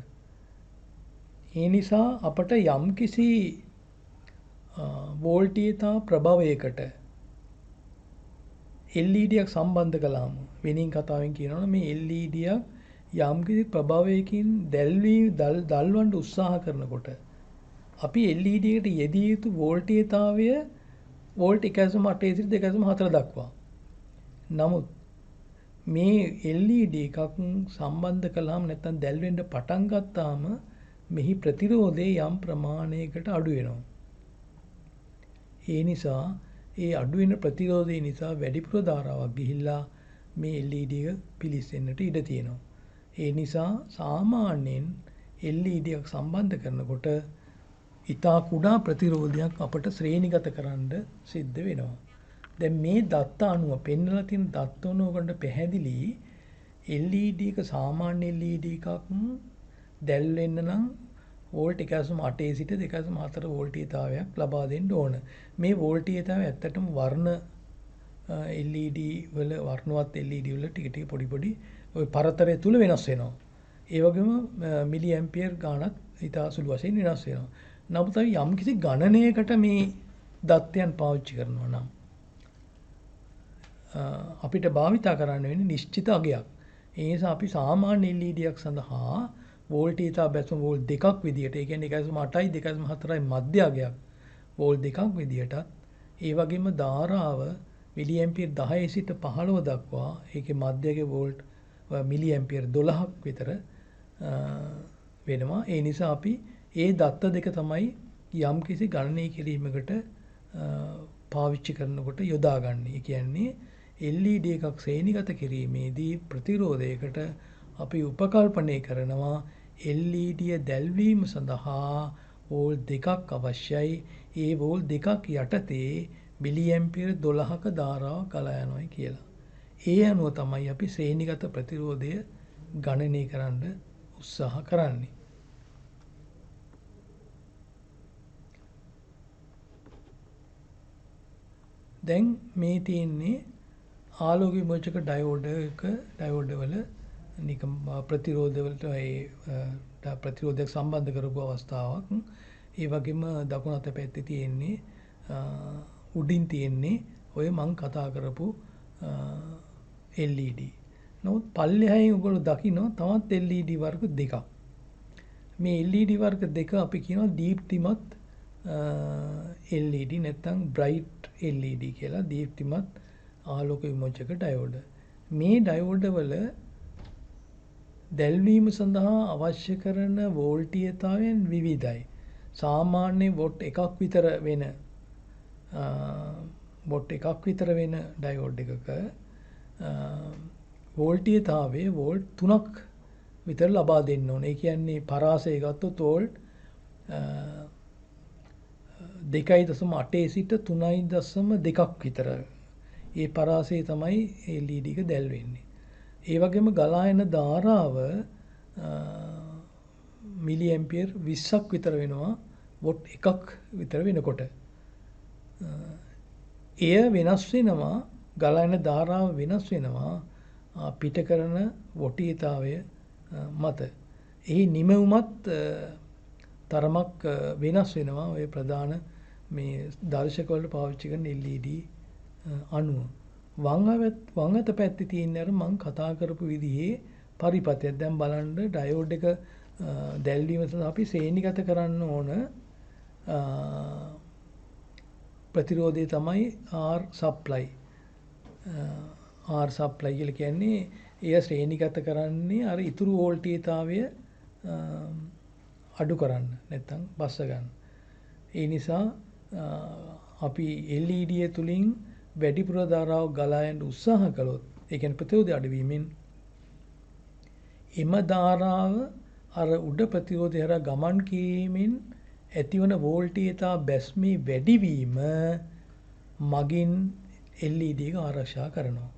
ඒ නිසා අපට යම්කිසි වෝල්ටීයතා ප්‍රභවයකට LED එකක් සම්බන්ධ කළාම වෙනින් කතාවෙන් කියනවනේ මේ LED එක යම්කිසි ප්‍රභවයකින් දල්වන්න උත්සාහ කරනකොට අපි LED එකට යෙදිය යුතු වෝල්ටීයතාවය වෝල්ට් 1.8 සිට 2.4 දක්වා. නමුත් මේ LED එකක් සම්බන්ධ කළාම නැත්නම් දැල්වෙන්න පටන් ගත්තාම මෙහි ප්‍රතිරෝධය යම් ප්‍රමාණයකට අඩු වෙනවා. ඒ නිසා ඒ අඩු වෙන ප්‍රතිරෝධය නිසා වැඩිපුර ධාරාවක් ගිහිල්ලා මේ LED එක පිලිස්සෙන්නට ඉඩ තියෙනවා. ඒ නිසා සාමාන්‍යයෙන් LED එකක් සම්බන්ධ කරනකොට ඉතා කුඩා ප්‍රතිරෝධයක් අපට ශ්‍රේණිගත කරන්න සිද්ධ වෙනවා. දැන් මේ දත්ත අනුව පෙන්වලා තියෙන දත්ත අනුවකට පැහැදිලි LED එක සාමාන්‍ය LED එකක් දැල් වෙන්න නම් වෝල්ට් 1.8 සිට 2.4 වෝල්ටීයතාවයක් ලබා දෙන්න ඕන. මේ වෝල්ටීයතාවය ඇත්තටම වර්ණ LED වල වර්ණවත් LED වල ටික ටික පොඩි ওই පරතරය තුල වෙනස් වෙනවා. ඒ වගේම මිලි ඇම්පියර් ගාණක් ඉතා සුළු වශයෙන් වෙනස් වෙනවා. නමුත් අපි යම්කිසි ගණනයකට මේ දත්තයන් පාවිච්චි කරනවා නම් අපිට භාවිතා කරන්න වෙන්නේ නිශ්චිත අගයක්. ඒ නිසා අපි සාමාන්‍ය LED එකක් සඳහා වෝල්ටීයතාව බැසම වෝල්ට් දෙකක් විදියට, ඒ කියන්නේ 1.8යි 2.4යි මධ්‍ය අගයක් වෝල්ට් දෙකක් විදියට, ඒ වගේම ධාරාව මිලි ඇම්පියර් 10 සිට 15 දක්වා, ඒකේ මධ්‍ය අගයේ වෝල්ට් මිලි ඇම්පියර් 12ක් විතර වෙනවා. ඒ නිසා අපි ඒ දත්ත දෙක තමයි යම්කිසි ගණනය කිරීමකට පාවිච්චි කරනකොට යොදාගන්නේ. ඒ කියන්නේ LED එකක් ශ්‍රේණිගත කිරීමේදී ප්‍රතිරෝධයකට අපි උපකල්පනය කරනවා LED දැල්වීම සඳහා වෝල්ට් දෙකක් අවශ්‍යයි. ඒ වෝල්ට් දෙකක් යටතේ මිලි ඇම්පියර් 12ක ධාරාව ගලා යනවායි කියලා. ඒ අනුව තමයි අපි ශ්‍රේණිගත ප්‍රතිරෝධය ගණනය කරන්න උත්සාහ කරන්නේ. දැන් මේ තියෙන්නේ ආලෝක විමෝචක ඩයෝඩ් වල නිකම් ප්‍රතිරෝධ වලට ඒ ප්‍රතිරෝධයක් සම්බන්ධ කරපු අවස්ථාවක්. ඒ වගේම දකුණු අත පැත්තේ තියෙන්නේ උඩින් තියෙන්නේ ඔය මං කතා කරපු LED. නමුත් පල්ලෙහායින් ඔයගොල්ලෝ දකින්න තවත් LED වර්ග දෙකක්. මේ LED වර්ග දෙක අපි කියනවා දීප්තිමත් LED නැත්නම් බ්‍රයිට් LED කියලා. දීප්තිමත් ආලෝක විමෝචක ඩයෝඩ්. මේ ඩයෝඩ් වල දැල්වීම සඳහා අවශ්‍ය කරන වෝල්ටීයතාවයන් විවිධයි. සාමාන්‍ය වෝල්ට් එකක් විතර වෙන වොට් එකක් විතර වෙන ඩයෝඩ් එකක වෝල්ටීයතාවය වෝල්ට් 3ක් විතර ලබා දෙන්න ඕනේ. ඒ කියන්නේ පරාසය ගත්තොත් වෝල්ට් 2.8 සිට 3.2ක් විතර. ඒ පරාසය තමයි LED එක දැල් වෙන්නේ. ඒ වගේම ගලා එන ධාරාව මිලි ඇම්පියර් 20ක් විතර වෙනවා වොට් එකක් විතර වෙනකොට. එය වෙනස් වෙනවා ගලා එන ධාරාව වෙනස් වෙනවා පිට කරන වොටීයතාවය මත. එහි නිමවුමත් තරමක් වෙනස් වෙනවා ඔය ප්‍රධාන මේ දර්ශක වලට පාවිච්චි කරන LED අණුව. වම් අත පැත්තේ තියෙන අර මම කතා කරපු විදිහේ පරිපථයක්. දැන් බලන්න ඩයෝඩ් එක දැල්වීම සඳහා අපි ශ්‍රේණිගත කරන්න ඕන ප්‍රතිරෝධය තමයි R supply. R supply කියලා කියන්නේ එය ශ්‍රේණිගත කරන්නේ අර ඉතුරු වෝල්ටීයතාවය අඩු කරන්න නැත්නම් බස්ස ගන්න. ඒ නිසා අපි LED තුලින් වැඩිපුර ධාරාවක් ගලා යන්න උත්සාහ කළොත් ඒ කියන්නේ ප්‍රතිරෝධය අඩුවීමෙන් එම ධාරාව අර උඩ ප්‍රතිරෝධය හරහා ගමන් කිරීමෙන් ඇතිවන වෝල්ටීයතා බැස්මේ වැඩිවීම මගින් LED එක ආරක්ෂා කරනවා.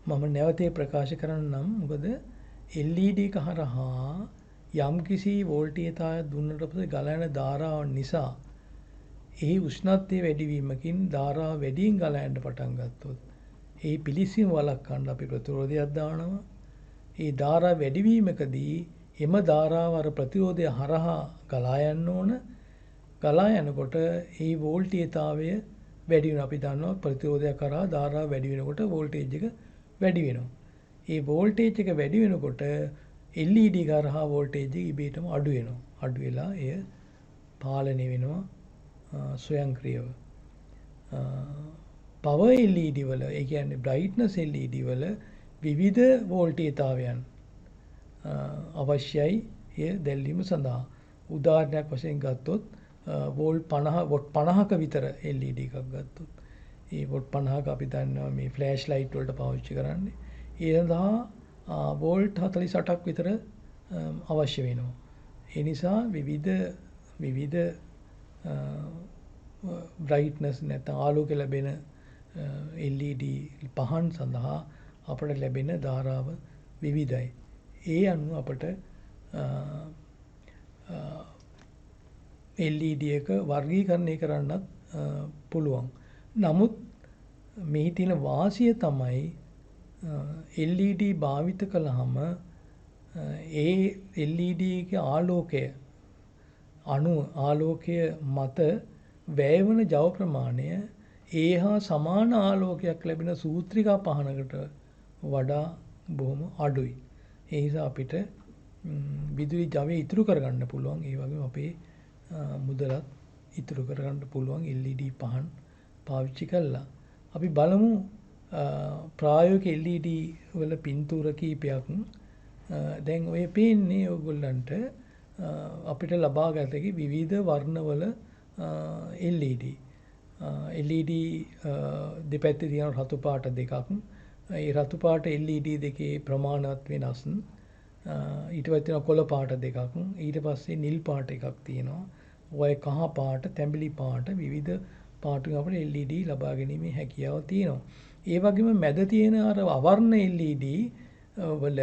මම නැවතේ ප්‍රකාශ කරන්නම්. මොකද LED එක හරහා යම්කිසි වෝල්ටීයතාවයක් දුන්නට පස්සේ ගලා යන ධාරාව නිසා එහි උෂ්ණත්වයේ වැඩිවීමකින් ධාරාව වැඩියෙන් ගලා යන්න පටන් ගත්තොත් ඒ පිලිස්සීම වළක්වන්න අපි ප්‍රතිරෝධයක් දානවා. ඒ ධාරා වැඩිවීමකදී එම ධාරාව අර ප්‍රතිරෝධය හරහා ගලා යන්න ඕන. ගලා යනකොට ඒ වෝල්ටීයතාවය වැඩි වෙනවා. අපි දන්නවා ප්‍රතිරෝධයක් කරා ධාරාව වැඩි වෙනකොට වෝල්ටේජ් එක වැඩි වෙනවා. ඒ වෝල්ටේජ් එක වැඩි වෙනකොට LED කරහා වෝල්ටේජ් එක ඉබේටම අඩු වෙනවා. අඩු වෙලා එය පාලනය වෙනවා ස්වයංක්‍රීයව. පවර් LED වල ඒ කියන්නේ බ්‍රයිට්නස් LED වල විවිධ වෝල්ටීයතාවයන් අවශ්‍යයි එය දැල්වීම සඳහා. උදාහරණයක් වශයෙන් ගත්තොත් වෝල්ට් 50ක විතර LED එකක් ගත්තොත් ඒ වෝල්ට් 50ක අපි දන්නවා මේ ෆ්ලෑෂ් ලයිට් වලට පාවිච්චි කරන්නේ. ඒ සඳහා වෝල්ට් 48ක් විතර අවශ්‍ය වෙනවා. ඒ නිසා විවිධ බ්‍රයිට්නස් නැත්නම් ආලෝකය ලැබෙන LED පහන් සඳහා අපට ලැබෙන ධාරාව විවිධයි. ඒ අනුව අපට LED එක වර්ගීකරණය කරන්නත් පුළුවන්. නමුත් මෙහි තියෙන වාසිය තමයි LED භාවිත කළාම ඒ LED එකේ ආලෝකය මත වැය වන ජව ප්‍රමාණය ඒ හා සමාන ආලෝකයක් ලැබෙන සූත්‍රිකා පහනකට වඩා බොහොම අඩුයි. ඒ නිසා අපිට විදුලි ජවය ඉතුරු කරගන්න පුළුවන්. ඒ වගේම අපේ මුදලත් ඉතුරු කරගන්න පුළුවන් LED පහන් පාවිච්චි කළා. අපි බලමු ප්‍රායෝගික LED වල පින්තූර කීපයක්. දැන් ඔය පේන්නේ ඔයගොල්ලන්ට අපිට ලබා ගත හැකි විවිධ වර්ණවල LED. LED දෙපැත්තේ තියෙන රතු පාට දෙකක්. ඒ රතු පාට LED දෙකේ ප්‍රමාණවත් වෙනස්. ඊට පස්සේ තියෙන කොළ පාට දෙකක්. ඊට පස්සේ නිල් පාට එකක් තියෙනවා. ඔය කහ පාට, තැඹිලි පාට විවිධ පාට අපිට LED ලබා ගැනීමේ හැකියාව තියෙනවා. ඒ වගේම මැද තියෙන අර අවර්ණ LED වල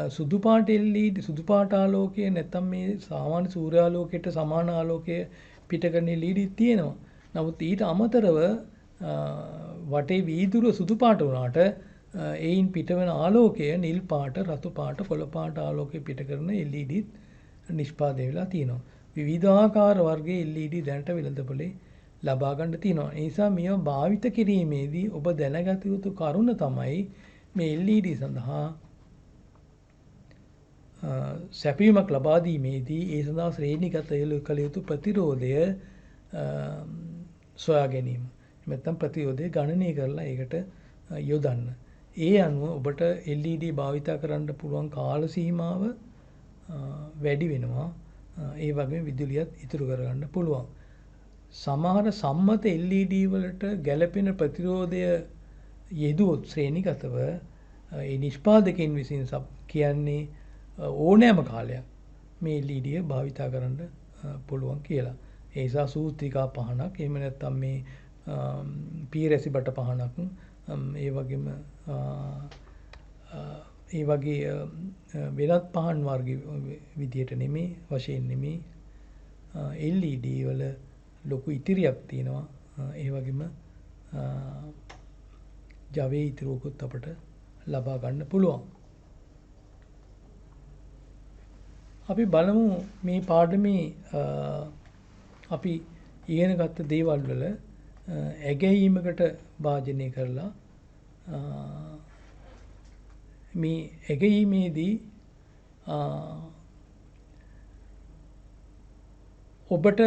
සුදු පාට LED සුදු පාට ආලෝකය නැත්තම් මේ සාමාන්‍ය සූර්යාලෝකයට සමාන ආලෝකය පිට කරන LED තියෙනවා. නමුත් ඊට අමතරව වටේ වීදුරුව සුදු පාට වුණාට එයින් පිටවන ආලෝකය නිල් පාට, රතු පාට, කොළ පාට ආලෝකය පිට කරන LED නිෂ්පාදනය වෙලා තියෙනවා. විවිධාකාර වර්ගයේ LED දැනට වෙළඳපොලේ ලබා ගන්න තියෙනවා. ඒ නිසා මේවා භාවිත කිරීමේදී ඔබ දැනගත යුතු කරුණ තමයි මේ LED සඳහා සැපයීමක් ලබා දීමේදී ඒ සඳහා ශ්‍රේණිගත කළ යුතු ප්‍රතිරෝධය සොයා ගැනීම. නැත්නම් ප්‍රතිරෝධය ගණනය කරලා ඒකට යොදන්න. ඒ අනුව ඔබට LED භාවිත කරන්න පුළුවන් කාල සීමාව වැඩි වෙනවා. ඒ වගේම විදුලියත් ඉතුරු කරගන්න පුළුවන්. සමහර සම්මත LED වලට ගැළපෙන ප්‍රතිරෝධය යෙදුවොත් ශ්‍රේණිගතව ඒ නිෂ්පාදකයන් විසින් කියන්නේ ඕනෑම කාලයක් මේ LED භාවිතා කරන්න පුළුවන් කියලා. ඒ නිසා සූත්‍රිකා පහනක් එහෙම නැත්නම් මේ පීරැසි බට පහනක් ඒ වගේම ඒ වගේ වෙනත් පහන් වර්ග විදියට නෙමේ වශයෙන් නෙමේ LED වල ලොකු ඉතිරියක් තියෙනවා. ඒ වගේම ජවයේ ඉතිරුවකුත් අපට ලබා ගන්න පුළුවන්. අපි බලමු මේ පාඩමේ අපි ඉගෙන ගත්ත දේවල් වල ඇගැයීමකට භාජනය කරලා මේ ඇගැයීමේදී ඔබට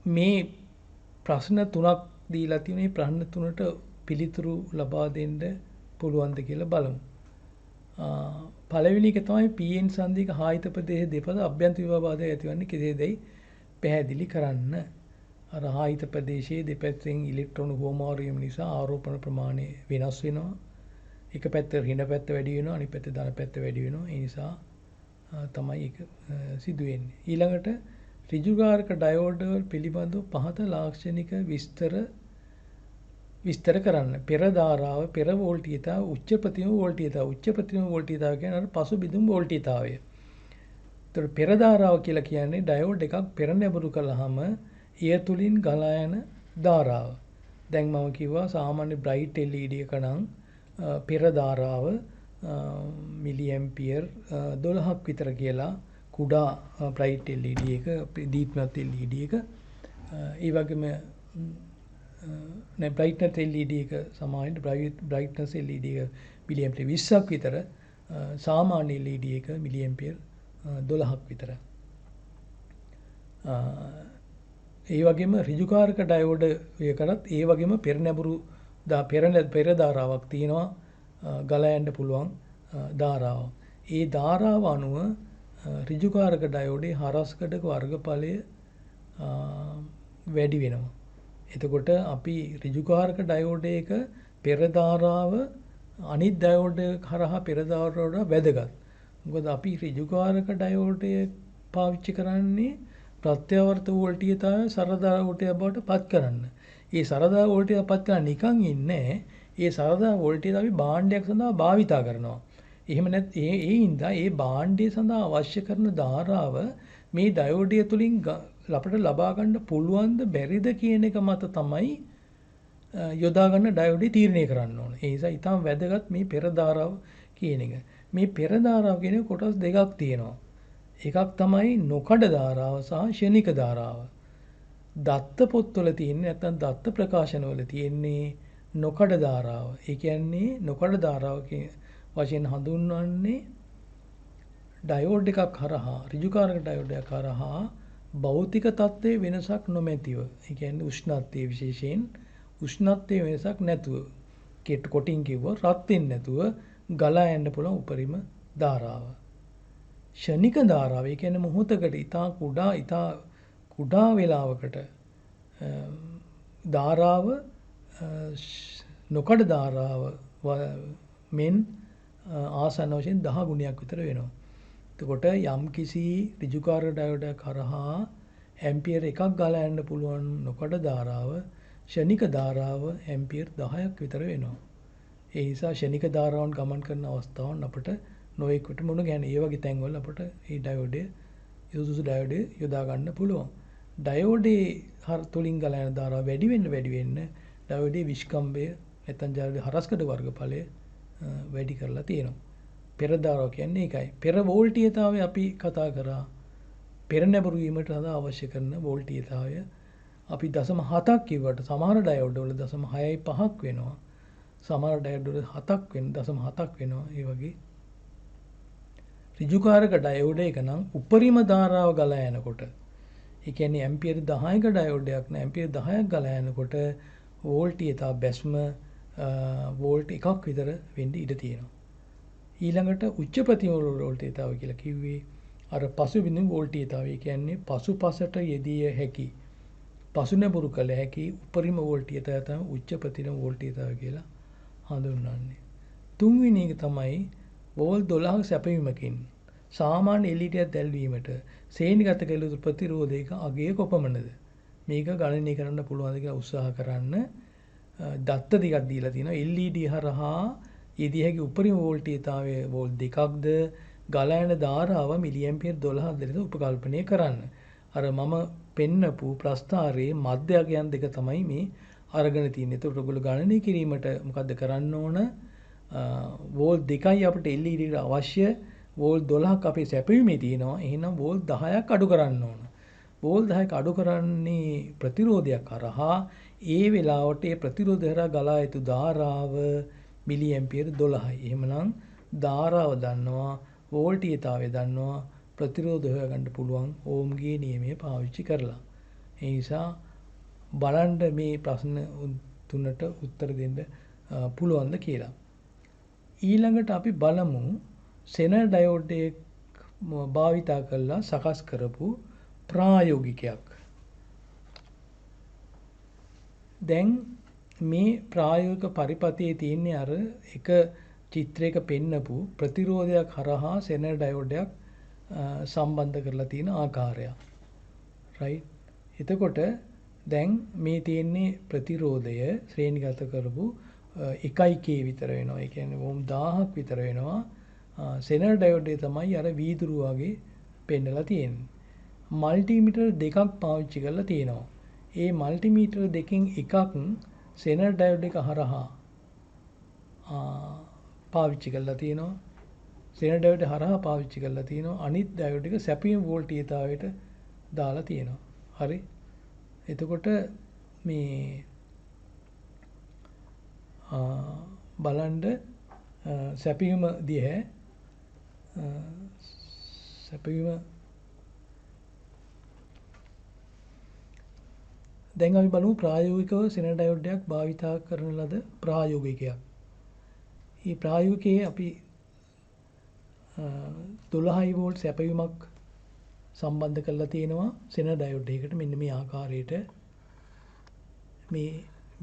මේ ප්‍රශ්න 3ක් දීලා තියෙන මේ ප්‍රශ්න 3ට පිළිතුරු ලබා දෙන්න පුළුවන්ද කියලා බලමු. පළවෙනි එක තමයි PN සංදියක හායිත ප්‍රදේශ දෙපස අභ්‍යන්තර විවාදයක් ඇතිවන්නේ කෙසේදයි පැහැදිලි කරන්න. අර හායිත ප්‍රදේශයේ දෙපැත්තෙන් ඉලෙක්ට්‍රෝන හුවමාරු වීම නිසා ආරෝපණ ප්‍රමාණය වෙනස් වෙනවා. එක පැත්තට ඍණ පැත්ත වැඩි වෙනවා, අනිත් පැත්තේ ධන පැත්ත වැඩි වෙනවා. ඒ නිසා තමයි ඒක සිදු වෙන්නේ. ඊළඟට ඍජුකාරක ඩයෝඩ් වල පිළිබඳව පහත ලාක්ෂණික විස්තර කරන්න. පෙර ධාරාව, පෙර වෝල්ටීයතාව, උච්ච ප්‍රතිම වෝල්ටීයතාව. උච්ච ප්‍රතිම වෝල්ටීයතාව කියන්නේ අර පසු බිඳුම් වෝල්ටීයතාවය. ඒතර පෙර ධාරාව කියලා කියන්නේ ඩයෝඩ් එකක් පෙර නැඹුරු කළාම එය තුලින් ගලා යන ධාරාව. දැන් මම කිව්වා සාමාන්‍ය බ්‍රයිට් LED එක නම් පෙර ධාරාව මිලි ඇම්පියර් 12ක් විතර කියලා කුඩා බ්‍රයිට් LED එක දීප්තිමත් LED එක ඒ වගේම නේ බ්‍රයිට්නස් LED එක සමානයි බ්‍රයිට්නස් LED එක මිලි ඇම්පියර් 20ක් විතර සාමාන්‍ය LED එක මිලි ඇම්පියර් 12ක් විතර ඒ වගේම ඍජුකාරක ඩයෝඩ් එකකටත් ඒ වගේම පෙර නැඹුරු පෙර ධාරාවක් තියෙනවා ගලා යන්න පුළුවන් ධාරාව. ඒ ධාරාව අනුව ඍජුකාරක ඩයෝඩේ හරස්කඩක වර්ගඵලය වැඩි වෙනවා. එතකොට අපි ඍජුකාරක ඩයෝඩ් එක පෙර ධාරාව අනිත් ඩයෝඩ් කරහා පෙර ධාරාවට වැදගත්. මොකද අපි ඍජුකාරක ඩයෝඩය පාවිච්චි කරන්නේ ප්‍රත්‍යවර්ත වෝල්ටීයතාවය සරදා වෝල්ටීය බවට පත් කරන්න. ඒ සරදා වෝල්ටීය පත් කරලා නිකන් ඉන්නේ. ඒ සරදා වෝල්ටීය අපි භාණ්ඩයක් සඳහා භාවිතා කරනවා. එහෙම නැත්නම් ඒ හින්දා ඒ භාණ්ඩය සඳහා අවශ්‍ය කරන ධාරාව මේ ඩයෝඩය තුලින් අපට ලබා ගන්න පුළුවන්ද බැරිද කියන එක මත තමයි යොදා ගන්න ඩයෝඩය තීරණය කරන්න ඕනේ. ඒ නිසා ඊටම වැදගත් මේ පෙර ධාරාව කියන එක. මේ පෙර ධාරාව කියන කොටස් දෙකක් තියෙනවා. එකක් තමයි නොකඩ ධාරාව සහ ෂණික ධාරාව. දත්ත පොත්වල තියෙන්නේ නැත්නම් දත්ත ප්‍රකාශනවල තියෙන්නේ නොකඩ ධාරාව. ඒ කියන්නේ නොකඩ ධාරාව වශයෙන් හඳුන්වන්නේ ඩයෝඩ් එකක් හරහා ඍජුකාරක ඩයෝඩ් එකක් හරහා භෞතික තත්ත්වයේ වෙනසක් නොමැතිව. ඒ කියන්නේ උෂ්ණත්වයේ විශේෂයෙන් උෂ්ණත්වයේ වෙනසක් නැතුව කොටින් කිව්වා රත් වෙන්නේ නැතුව ගලා යන්න පුළුවන් උපරිම ධාරාව. ෂණික ධාරාව ඒ කියන්නේ මොහොතකට ඉතා කුඩා වේලාවකට ධාරාව නොකඩ ධාරාව මෙන් ආසන්න වශයෙන් 10 ගුණයක් විතර වෙනවා. එතකොට යම් කිසි ඍජුකාරක ඩයෝඩයක් කරහා ඇම්පියර් එකක් ගලා යන්න පුළුවන් නොකඩ ධාරාව ෂණික ධාරාව ඇම්පියර් 10ක් විතර වෙනවා. ඒ නිසා ෂණික ධාරාවන් ගමන් කරන අවස්ථාවන් අපට නොයෙකුට මුණ ගැහෙන. ඒ වගේ තැන්වල අපට මේ ඩයෝඩය යොසුසු ඩයෝඩය යොදා ගන්න පුළුවන්. ඩයෝඩේ තුලින් ගලා යන ධාරාව වැඩි වෙන්න ඩයෝඩේ විස්කම්භය නැත්නම් ඩයෝඩේ හරස්කඩ වර්ගඵලය වැඩි කරලා තියෙනවා. පෙර ධාරාව කියන්නේ ඒකයි. පෙර වෝල්ටීයතාවය අපි කතා කරා. පෙර නැඹුරු වීමට අවශ්‍ය කරන වෝල්ටීයතාවය අපි 0.7ක් කිව්වට සමහර ඩයෝඩ් වල 0.6.5ක් වෙනවා. සමහර ඩයෝඩ් වල 7ක් වෙන 0.7ක් වෙනවා. ඒ වගේ ඍජුකාරක ඩයෝඩ් එක නම් උපරිම ධාරාව ගලා යනකොට ඒ කියන්නේ ඇම්පියර් 10ක ඩයෝඩ් එකක් නේ ඇම්පියර් 10ක් ගලා යනකොට වෝල්ටීයතාව බැස්ම වෝල්ට් එකක් විතර වෙන්න ඉඩ තියෙනවා. ඊළඟට උච්ච ප්‍රතිම වෝල්ටීයතාව කියලා කිව්වේ අර පසුබිඳු වෝල්ටීයතාවය කියන්නේ පසුපසට යෙදිය හැකි පසුනැඹුරු කළ හැකි උපරිම වෝල්ටීයතාවය තමයි උච්ච ප්‍රතිරෝධ වෝල්ටීයතාවය කියලා හඳුන්වන්නේ. තුන්වෙනි එක තමයි වෝල් 12ක සැපයීමකින් සාමාන්‍ය LED එකක් දැල්වීමට ශ්‍රේණිගත කළ යුතු ප්‍රතිරෝධයක අගය කොපමණද? මේක ගණනය කරන්න පුළුවන්ද කියලා උත්සාහ කරන්න දත්ත ටිකක් දීලා තියෙනවා. LED හරහා යෙදිය හැකි උපරිම වෝල්ටීයතාවය වෝල්ට් 2ක්ද ගලා යන ධාරාව මිලිඇම්පියර් 12ක් ලෙස උපකල්පනය කරන්න. අර මම පෙන්නපු ප්‍රස්ථාරයේ මධ්‍යගයන් දෙක තමයි මේ අරගෙන තියෙන්නේ. ඒකට ඔයගොල්ලෝ ගණනය කිරීමට මොකද්ද කරන්න ඕන? වෝල්ට් 2යි අපිට LED එකට අවශ්‍ය වෝල්ට් 12ක් අපේ සැපයීමේ තියෙනවා. එහෙනම් වෝල්ට් 10ක් අඩු කරන්න ඕන. වෝල්ට් 10ක් අඩු කරන්නේ ප්‍රතිරෝධයක් කරහා ඒ වෙලාවට ඒ ප්‍රතිරෝධය හරහා ගලා යතු ධාරාව මිලිඇම්පියර් 12යි. එහෙමනම් ධාරාව දන්නවා, වෝල්ටීයතාවය දන්නවා, ප්‍රතිරෝධය හොයාගන්න පුළුවන් ඕම්ගේ නියමය පාවිච්චි කරලා. ඒ නිසා බලන්න මේ ප්‍රශ්න තුනට උත්තර දෙන්න පුළුවන්ද කියලා. ඊළඟට අපි බලමු සෙනර් ඩයෝඩ් එක භාවිතා කරලා සකස් කරපු ප්‍රායෝගිකයක්. දැන් මේ ප්‍රායෝගික පරිපතේ තියෙන්නේ අර එක චිත්‍රයක පෙන්නපු ප්‍රතිරෝධයක් හරහා සෙනර් ඩයෝඩ් එකක් සම්බන්ධ කරලා තියෙන ආකාරය. right? එතකොට දැන් මේ තියෙන්නේ ප්‍රතිරෝධය ශ්‍රේණිගත කරපු 1k විතර වෙනවා. ඒ කියන්නේ ඕම් 1000ක් විතර වෙනවා. සෙනර් ඩයෝඩ් එක තමයි අර වීදුරු වගේ පෙන්නලා තියෙන්නේ. මල්ටිමීටර් දෙකක් පාවිච්චි කරලා තියෙනවා. ඒ මල්ටිමීටර් දෙකෙන් එකක් සෙනර් ඩයෝඩ් එක හරහා පාවිච්චි කරලා තියෙනවා. සෙනර් ඩයෝඩ් හරහා පාවිච්චි කරලා තියෙනවා. අනිත් ඩයෝඩ් එක සැපයීම වෝල්ටීයතාවයට දාලා තියෙනවා. හරි. එතකොට මේ බලන්න සැපයීම දිහා සැපයීම දැන් අපි බලමු ප්‍රායෝගිකව සෙනර් ඩයෝඩ් එකක් භාවිතා කරන ලද ප්‍රායෝගිකයක්. මේ ප්‍රායෝගිකයේ අපි 12 වෝල්ට් සැපයීමක් සම්බන්ධ කරලා තියෙනවා සෙනර් ඩයෝඩ් එකකට. මෙන්න මේ ආකාරයට මේ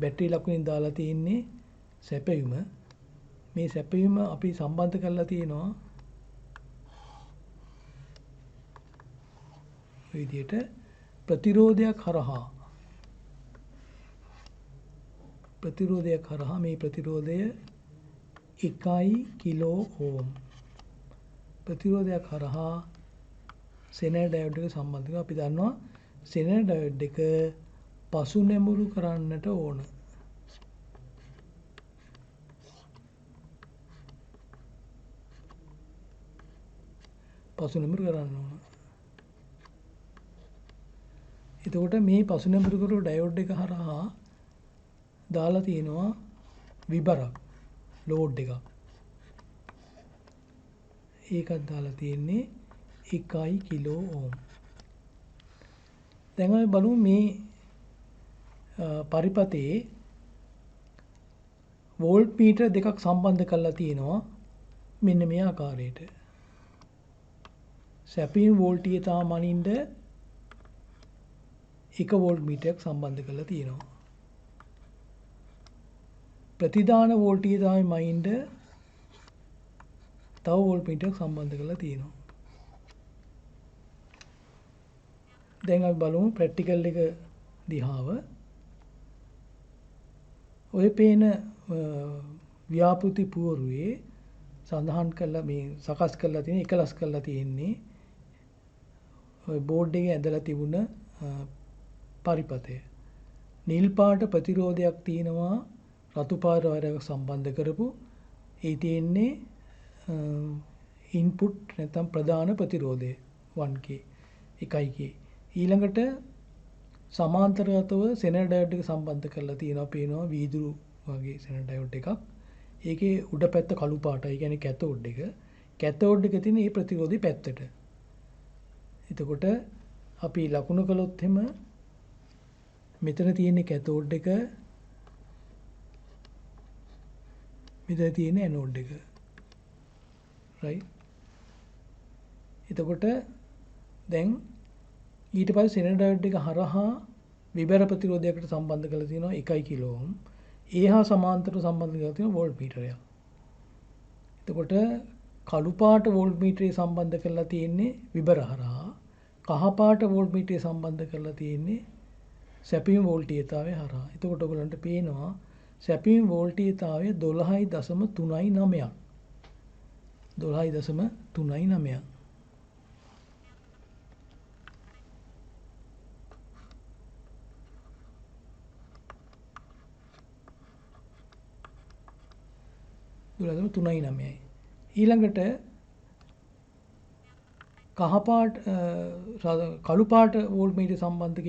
බැටරි ලකුණින් දාලා තියෙන්නේ සැපයීම. මේ සැපයීම අපි සම්බන්ධ කරලා තියෙනවා මේ විදිහට ප්‍රතිරෝධයක් හරහා මේ ප්‍රතිරෝධය 1 කිලෝ ඕම් ප්‍රතිරෝධයක් හරහා සෙනර් ඩයෝඩ් එක සම්බන්ධ කරලා අපි දන්නවා සෙනර් ඩයෝඩ් එක පසු නැඹුරු කරන්නට ඕන. පසු නැඹුරු කරන්න ඕන. එතකොට මේ පසු නැඹුරු කරපු ඩයෝඩ් එක හරහා දාලා තියෙනවා විබරක් ලෝඩ් එකක්. ඒකත් දාලා තියෙන්නේ 1 කිලෝ ඕම්. දැන් අපි බලමු මේ පරිපතේ වෝල්ට් මීටර් දෙකක් සම්බන්ධ කරලා තියෙනවා මෙන්න මේ ආකාරයට. සැපයීම වෝල්ටීයතාව මනින්ද 1 වෝල්ට් මීටරයක් සම්බන්ධ කරලා තියෙනවා. ප්‍රතිදාන වෝල්ටීයතාවය මනින්ද තව වෝල්ට් මීටරයක් සම්බන්ධ කරලා තියෙනවා. දැන් අපි බලමු ප්‍රැක්ටිකල් එක දිහාව. ඔය පේන ව්‍යාපෘති පුවරුවේ සඳහන් කරලා මේ සකස් කරලා තියෙන එකලස් කරලා තියෙන්නේ ඔය බෝඩ් එකේ ඇඳලා තිබුණ පරිපතය. නිල් පාට ප්‍රතිරෝධයක් තියෙනවා රතු පාට වයරයක් සම්බන්ධ කරපු. ඒ තියෙන්නේ ඉන්පුට් නැත්නම් ප්‍රධාන ප්‍රතිරෝධය 1k 1k. ඊළඟට සමාන්තරගතව සෙනර් ඩයෝඩ් එක සම්බන්ධ කරලා තියෙනවා. පේනවා වීදුරු වගේ සෙනර් ඩයෝඩ් එකක්. ඒකේ උඩ පැත්ත කළු පාටයි. ඒ කියන්නේ කැතෝඩ් එක. කැතෝඩ් එක තියෙන මේ ප්‍රතිරෝධي පැත්තට. එතකොට අපි ලකුණු කළොත් එම මෙතන තියෙන කැතෝඩ් එක මෙතන තියෙන ඇනෝඩ් එක. right? එතකොට දැන් ඊට පස්සේ සෙනර් ඩයෝඩ් එක හරහා විබර ප්‍රතිරෝධයකට සම්බන්ධ කරලා තියෙනවා 1 කිලෝ ඕම්. ඒ හා සමාන්තරව සම්බන්ධ කරලා තියෙනවා වෝල්ට් මීටරයක්. එතකොට කළු පාට වෝල්ට් මීටරය සම්බන්ධ කරලා තියෙන්නේ විබර හරහා. කහ පාට වෝල්ට් මීටරය සම්බන්ධ කරලා තියෙන්නේ සැපයුම් වෝල්ටීයතාවය හරහා. එතකොට ඔයගලන්ට පේනවා සැපයුම් වෝල්ටීයතාවය 12.39ක්. 12.39ක්. තුනයි නමයයි. ඊළඟට කහපාට කළු පාට වෝල්ට් මීටරය සම්බන්ධ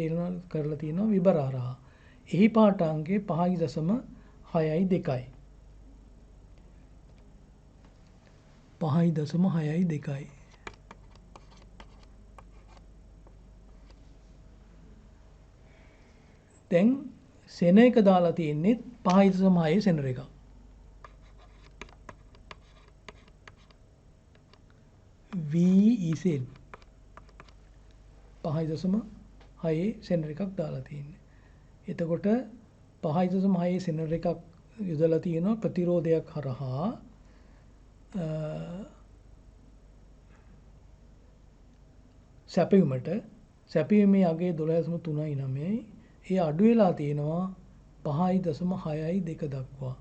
කරලා තියෙනවා විබර හරහා. එහි පාඨාංකය 5.62යි. 5.62යි. දැන් සෙන එක දාලා තියෙන්නේ 5.6 සෙනර එකක්. VZ 5.6 සෙනර එකක් දාලා තියෙන්නේ. එතකොට 5.6 සෙනර එකක් යොදලා තියෙනවා ප්‍රතිරෝධයක් හරහා සැපයුමට. සැපයුමේ අගය 12.39යි. ඒ අඩු වෙලා තියෙනවා 5.62 දක්වා.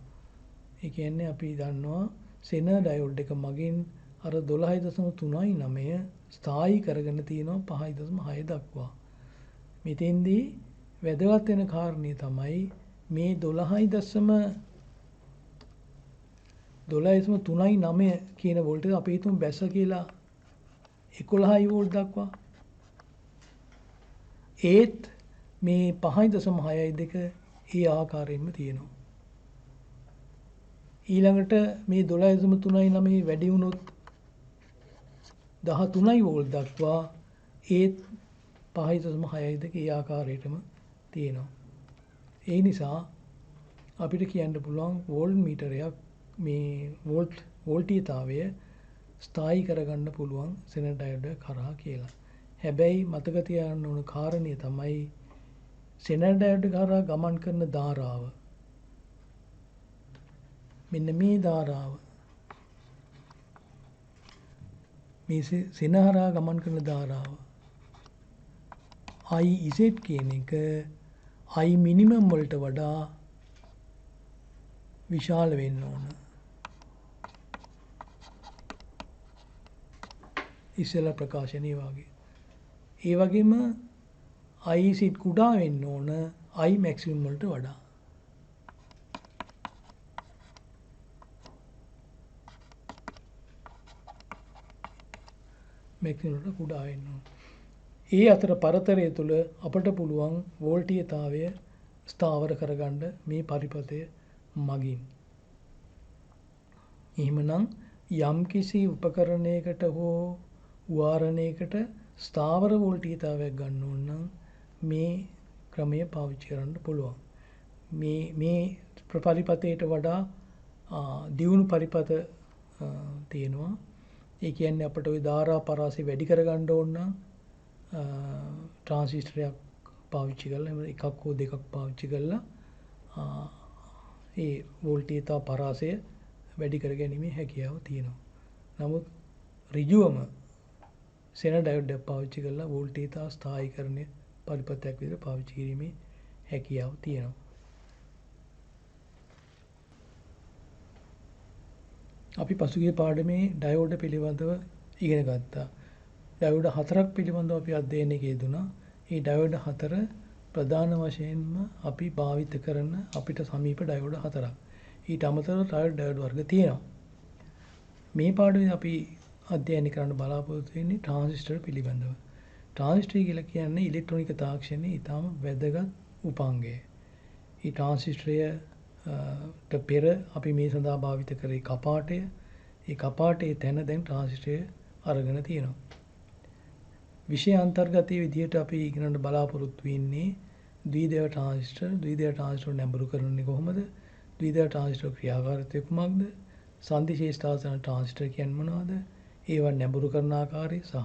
ඒ කියන්නේ අපි දන්නවා සෙන ඩයෝඩ් එක මගින් අර 12.39 ස්ථායි කරගෙන තියෙනවා 5.6 දක්වා. මෙතෙන්දී වැදගත් වෙන කාරණේ තමයි මේ 12.39 කියන වෝල්ට් එක අපි හිතමු බැස කියලා 11 වෝල්ට් දක්වා. ඒත් මේ 5.62 ඒ ආකාරයෙන්ම තියෙනවා. ඊළඟට මේ 12.39 වැඩි වුණොත් 13 වෝල්ට් දක්වා ඒත් 5.62 ඒ ආකාරයටම තියෙනවා. ඒ නිසා අපිට කියන්න පුළුවන් වෝල්ට් මීටරයක් මේ වෝල්ටීයතාවය ස්ථායි කරගන්න පුළුවන් සෙන ඩයෝඩ් කරා කියලා. හැබැයි මතක තියාගන්න ඕන කාරණය තමයි සෙන ඩයෝඩ් කරා ගමන් කරන ධාරාව. මෙන්න මේ ධාරාව මේ සෙන හරහා ගමන් කරන ධාරාව IZ කියන එක I minimum වලට වඩා විශාල වෙන්න ඕන. ඉස්සෙල්ලා ප්‍රකාශනයේ වගේ. ඒ වගේම IZ කුඩා වෙන්න ඕන I maximum වලට වඩා. maximum වලට කුඩා වෙන්න ඕන. ඒ අතර පරතරය තුළ අපට පුළුවන් වෝල්ටීයතාවය ස්ථාවර කරගන්න මේ පරිපථය මගින්. එහෙමනම් යම්කිසි උපකරණයකට හෝ වාරණයකට ස්ථාවර වෝල්ටීයතාවයක් ගන්න ඕන නම් මේ ක්‍රමය පාවිච්චි කරන්න පුළුවන්. මේ පරිපථයට වඩා දියුණු පරිපථ තියෙනවා. ඒ කියන්නේ අපිට ওই ධාරා පරාසය වැඩි කරගන්න ඕන නම් ට්‍රාන්සිස්ටරයක් පාවිච්චි කරලා එකක් හෝ දෙකක් පාවිච්චි කරලා ඒ වෝල්ටීයතා පරාසය වැඩි කර ගැනීමේ හැකියාව තියෙනවා. නමුත් ඍජුවම සෙන ඩයෝඩ් එක පාවිච්චි කරලා වෝල්ටීයතා ස්ථායීකරණය පරිපථයක් විදිහට පාවිච්චි කිරීමේ හැකියාව තියෙනවා. අපි පසුගිය පාඩමේ ඩයෝඩ් පිළිබඳව ඉගෙන ගත්තා. ඩයෝඩ් 4ක් පිළිබඳව අපි අධ්‍යයනයේ යෙදුණා. මේ ඩයෝඩ් 4 ප්‍රධාන වශයෙන්ම අපි භාවිත කරන අපිට සමීප ඩයෝඩ් 4ක්. ඊට අමතරව ඩයෝඩ් වර්ග තියෙනවා. මේ පාඩමේ අපි අධ්‍යයනය කරන්න බලාපොරොත්තු වෙන්නේ ට්‍රාන්සිස්ටර් පිළිබඳව. ට්‍රාන්සිස්ටර් කියලා කියන්නේ ඉලෙක්ට්‍රොනික තාක්ෂණයේ ඉතාම වැදගත් උපාංගය. මේ ට්‍රාන්සිස්ටරයට පෙර අපි මේ සඳහා භාවිත කරේ කපාටය. ඒ කපාටයේ තැන දැන් ට්‍රාන්සිස්ටරය අරගෙන තියෙනවා. විෂය අන්තර්ගතයේ විදිහට අපි ඉගෙනන්න බලාපොරොත්තු වෙන්නේ ද්විදේව ට්‍රාන්සිස්ටර්. ද්විදේව ට්‍රාන්සිස්ටර් නැඹුරු කරන්නේ කොහොමද? ද්විදේව ට්‍රාන්සිස්ටර් ක්‍රියාකාරීත්වය කුමක්ද? සන්ධි ශේෂ්ඨාසන ට්‍රාන්සිස්ටර් කියන්නේ මොනවද? ඒවා නැඹුරු කරන ආකාරය සහ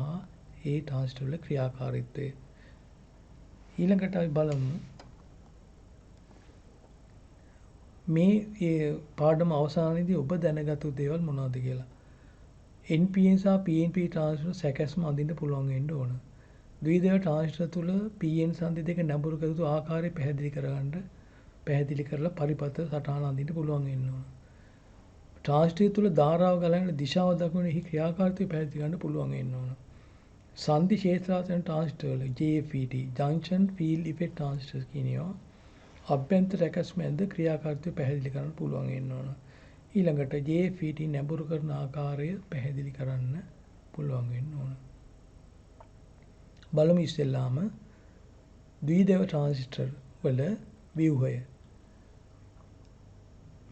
ඒ ට්‍රාන්සිස්ටර් වල ක්‍රියාකාරීත්වය. ඊළඟට අපි බලමු මේ පාඩම අවසානයේදී ඔබ දැනගත්තු දේවල් මොනවද කියලා. NPN සහ PNP ට්‍රාන්සිස්ටර් සැකැස්ම අඳින්න පුළුවන් වෙන්න ඕන. ද්විදේව ට්‍රාන්සිස්ටර් තුල PN සංදි දෙක නැඹුරු කර යුතු ආකාරය පැහැදිලි කරලා පරිපථ සටහන අඳින්න පුළුවන් වෙන්න ඕන. ට්‍රාන්සිස්ටර් තුල ධාරාව ගලන දිශාව දක්වන ක්‍රියාකාරීත්වය පැහැදිලි කරන්න පුළුවන් වෙන්න ඕන. සංදි ක්ෂේත්‍රාසන ට්‍රාන්සිස්ටර් වල JFET junction field effect transistor කියන ඒවා අභ්‍යන්තර රැකස්මෙන්ද ක්‍රියාකාරීත්වය පැහැදිලි කරන්න පුළුවන් වෙන්න ඕන. ඊළඟට JFET නැඹුරු කරන ආකාරය පැහැදිලි කරන්න පුළුවන් වෙන්න ඕන. බලමු ඉස්සෙල්ලාම ද්විදේව ට්‍රාන්සිස්ටර් වල ව්‍යුහය.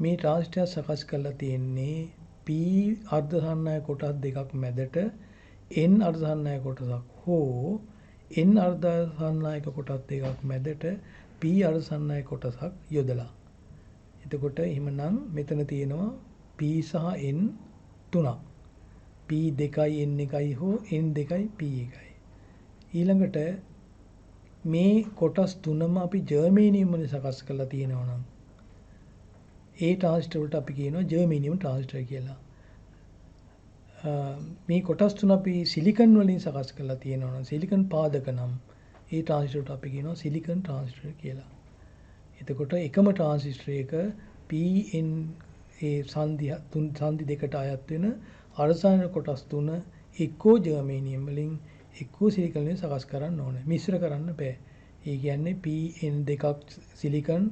මේ ට්‍රාන්සිස්ටර් සකස් කරලා තියෙන්නේ P අර්ධසන්නායක කොටස් දෙකක් මැදට N අර්ධසන්නායක කොටසක් හෝ N අර්ධසන්නායක කොටස් දෙකක් මැදට P අර්ධසන්නායක කොටසක් යොදලා. එතකොට එහෙමනම් මෙතන තියෙනවා P සහ N තුනක්. P 2යි N 1යි හෝ N 2යි P 1යි. ඊළඟට මේ කොටස් තුනම අපි ජර්මේනියම් වලින් සකස් කරලා තියෙනවා නම් ඒ ට්‍රාන්සිස්ටර් වලට අපි කියනවා ජර්මේනියම් ට්‍රාන්සිස්ටර් කියලා. මේ කොටස් තුන අපි සිලිකන් වලින් සකස් කරලා තියෙනවා නම් සිලිකන් පාදක නම් ඒ ට්‍රාන්සිස්ටර් වලට අපි කියනවා සිලිකන් ට්‍රාන්සිස්ටර් කියලා. එතකොට එකම ට්‍රාන්සිස්ටර් එක PN ඒ සංදි දෙකට අයත් වෙන අර්ධසායනික කොටස් තුන එක්කෝ ජර්මේනියම් වලින් එක්කෝ සිලිකන් වලින් සකස් කරන්න ඕනේ. මිශ්‍ර කරන්න බෑ. ඒ කියන්නේ PN දෙකක් සිලිකන්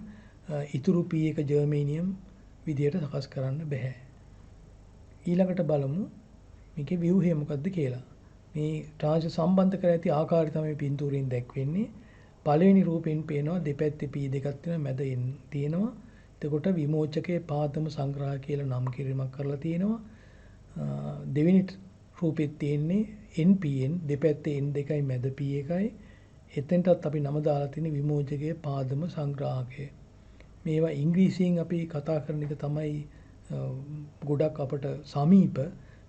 ඉතුරු P එක ජර්මේනියම් විදියට සකස් කරන්න බෑ. ඊළඟට බලමු මේකේ ව්‍යුහය මොකක්ද කියලා. මේ ට්‍රාන්සිස්ටර් සම්බන්ධ කර ඇති ආකාරය තමයි පින්තූරයෙන් දැක්වෙන්නේ. පළවෙනි රූපෙන් පේනවා දෙපැත්තේ P දෙකක් තියෙනවා මැද N තියෙනවා. එතකොට විමෝචකයේ පාදම සංග්‍රහ කියලා නම් කිරීමක් කරලා තියෙනවා. දෙවෙනි රූපෙත් තියෙන්නේ NPN දෙපැත්තේ N දෙකයි මැද P එකයි. එතෙන්ටත් අපි නම දාලා තියෙන විමෝචකයේ පාදම සංග්‍රාහකය. මේවා ඉංග්‍රීසියෙන් අපි කතා කරන එක තමයි ගොඩක් අපට සමීප.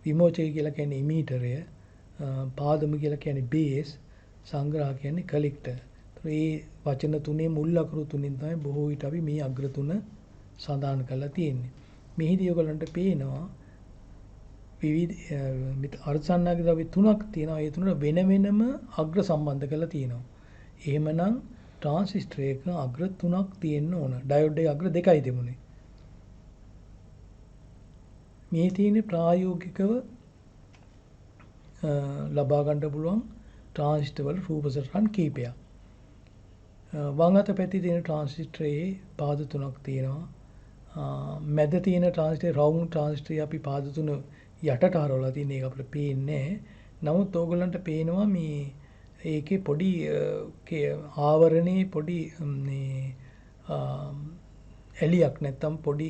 විමෝචකය කියලා කියන්නේ ඉමීටරය, පාදම කියලා කියන්නේ බේස්, සංග්‍රහ කියන්නේ කලෙක්ටර්. මේ වචන තුනේ මුල් අකුරු තුنين තමයි බොහෝ විට අපි මේ අග්‍ර තුන සඳහන් කරලා තියෙන්නේ. මෙහිදී ඔයගලන්ට පේනවා විවිධ අර්ධසන්නායක ද්‍රව්‍ය තුනක් තියෙනවා. ඒ තුනට වෙන වෙනම අග්‍ර සම්බන්ධ කරලා තියෙනවා. එහෙමනම් ට්‍රාන්සිස්ටර් එක අග්‍ර තුනක් තියෙන්න ඕන. ඩයෝඩ් එක අග්‍ර දෙකයි තිබුණේ. මේ තියෙන්නේ ප්‍රායෝගිකව ලබා ගන්න පුළුවන් ට්‍රාන්සිස්ටර් වල රූප සටහන් කීපයක්. වම් අත පැත්තේ තියෙන ට්‍රාන්සිස්ටරේ පාද තුනක් තියෙනවා. මැද තියෙන ට්‍රාන්සිස්ටරේ රවුන්ඩ් ට්‍රාන්සිස්ටරේ අපි පාද තුන යටට හරවලා තියෙන එක අපිට පේන්නේ නැහැ. නමුත් ඕගොල්ලන්ට පේනවා මේ ඒකේ පොඩි ආවරණේ පොඩි මේ එලියක් නැත්තම් පොඩි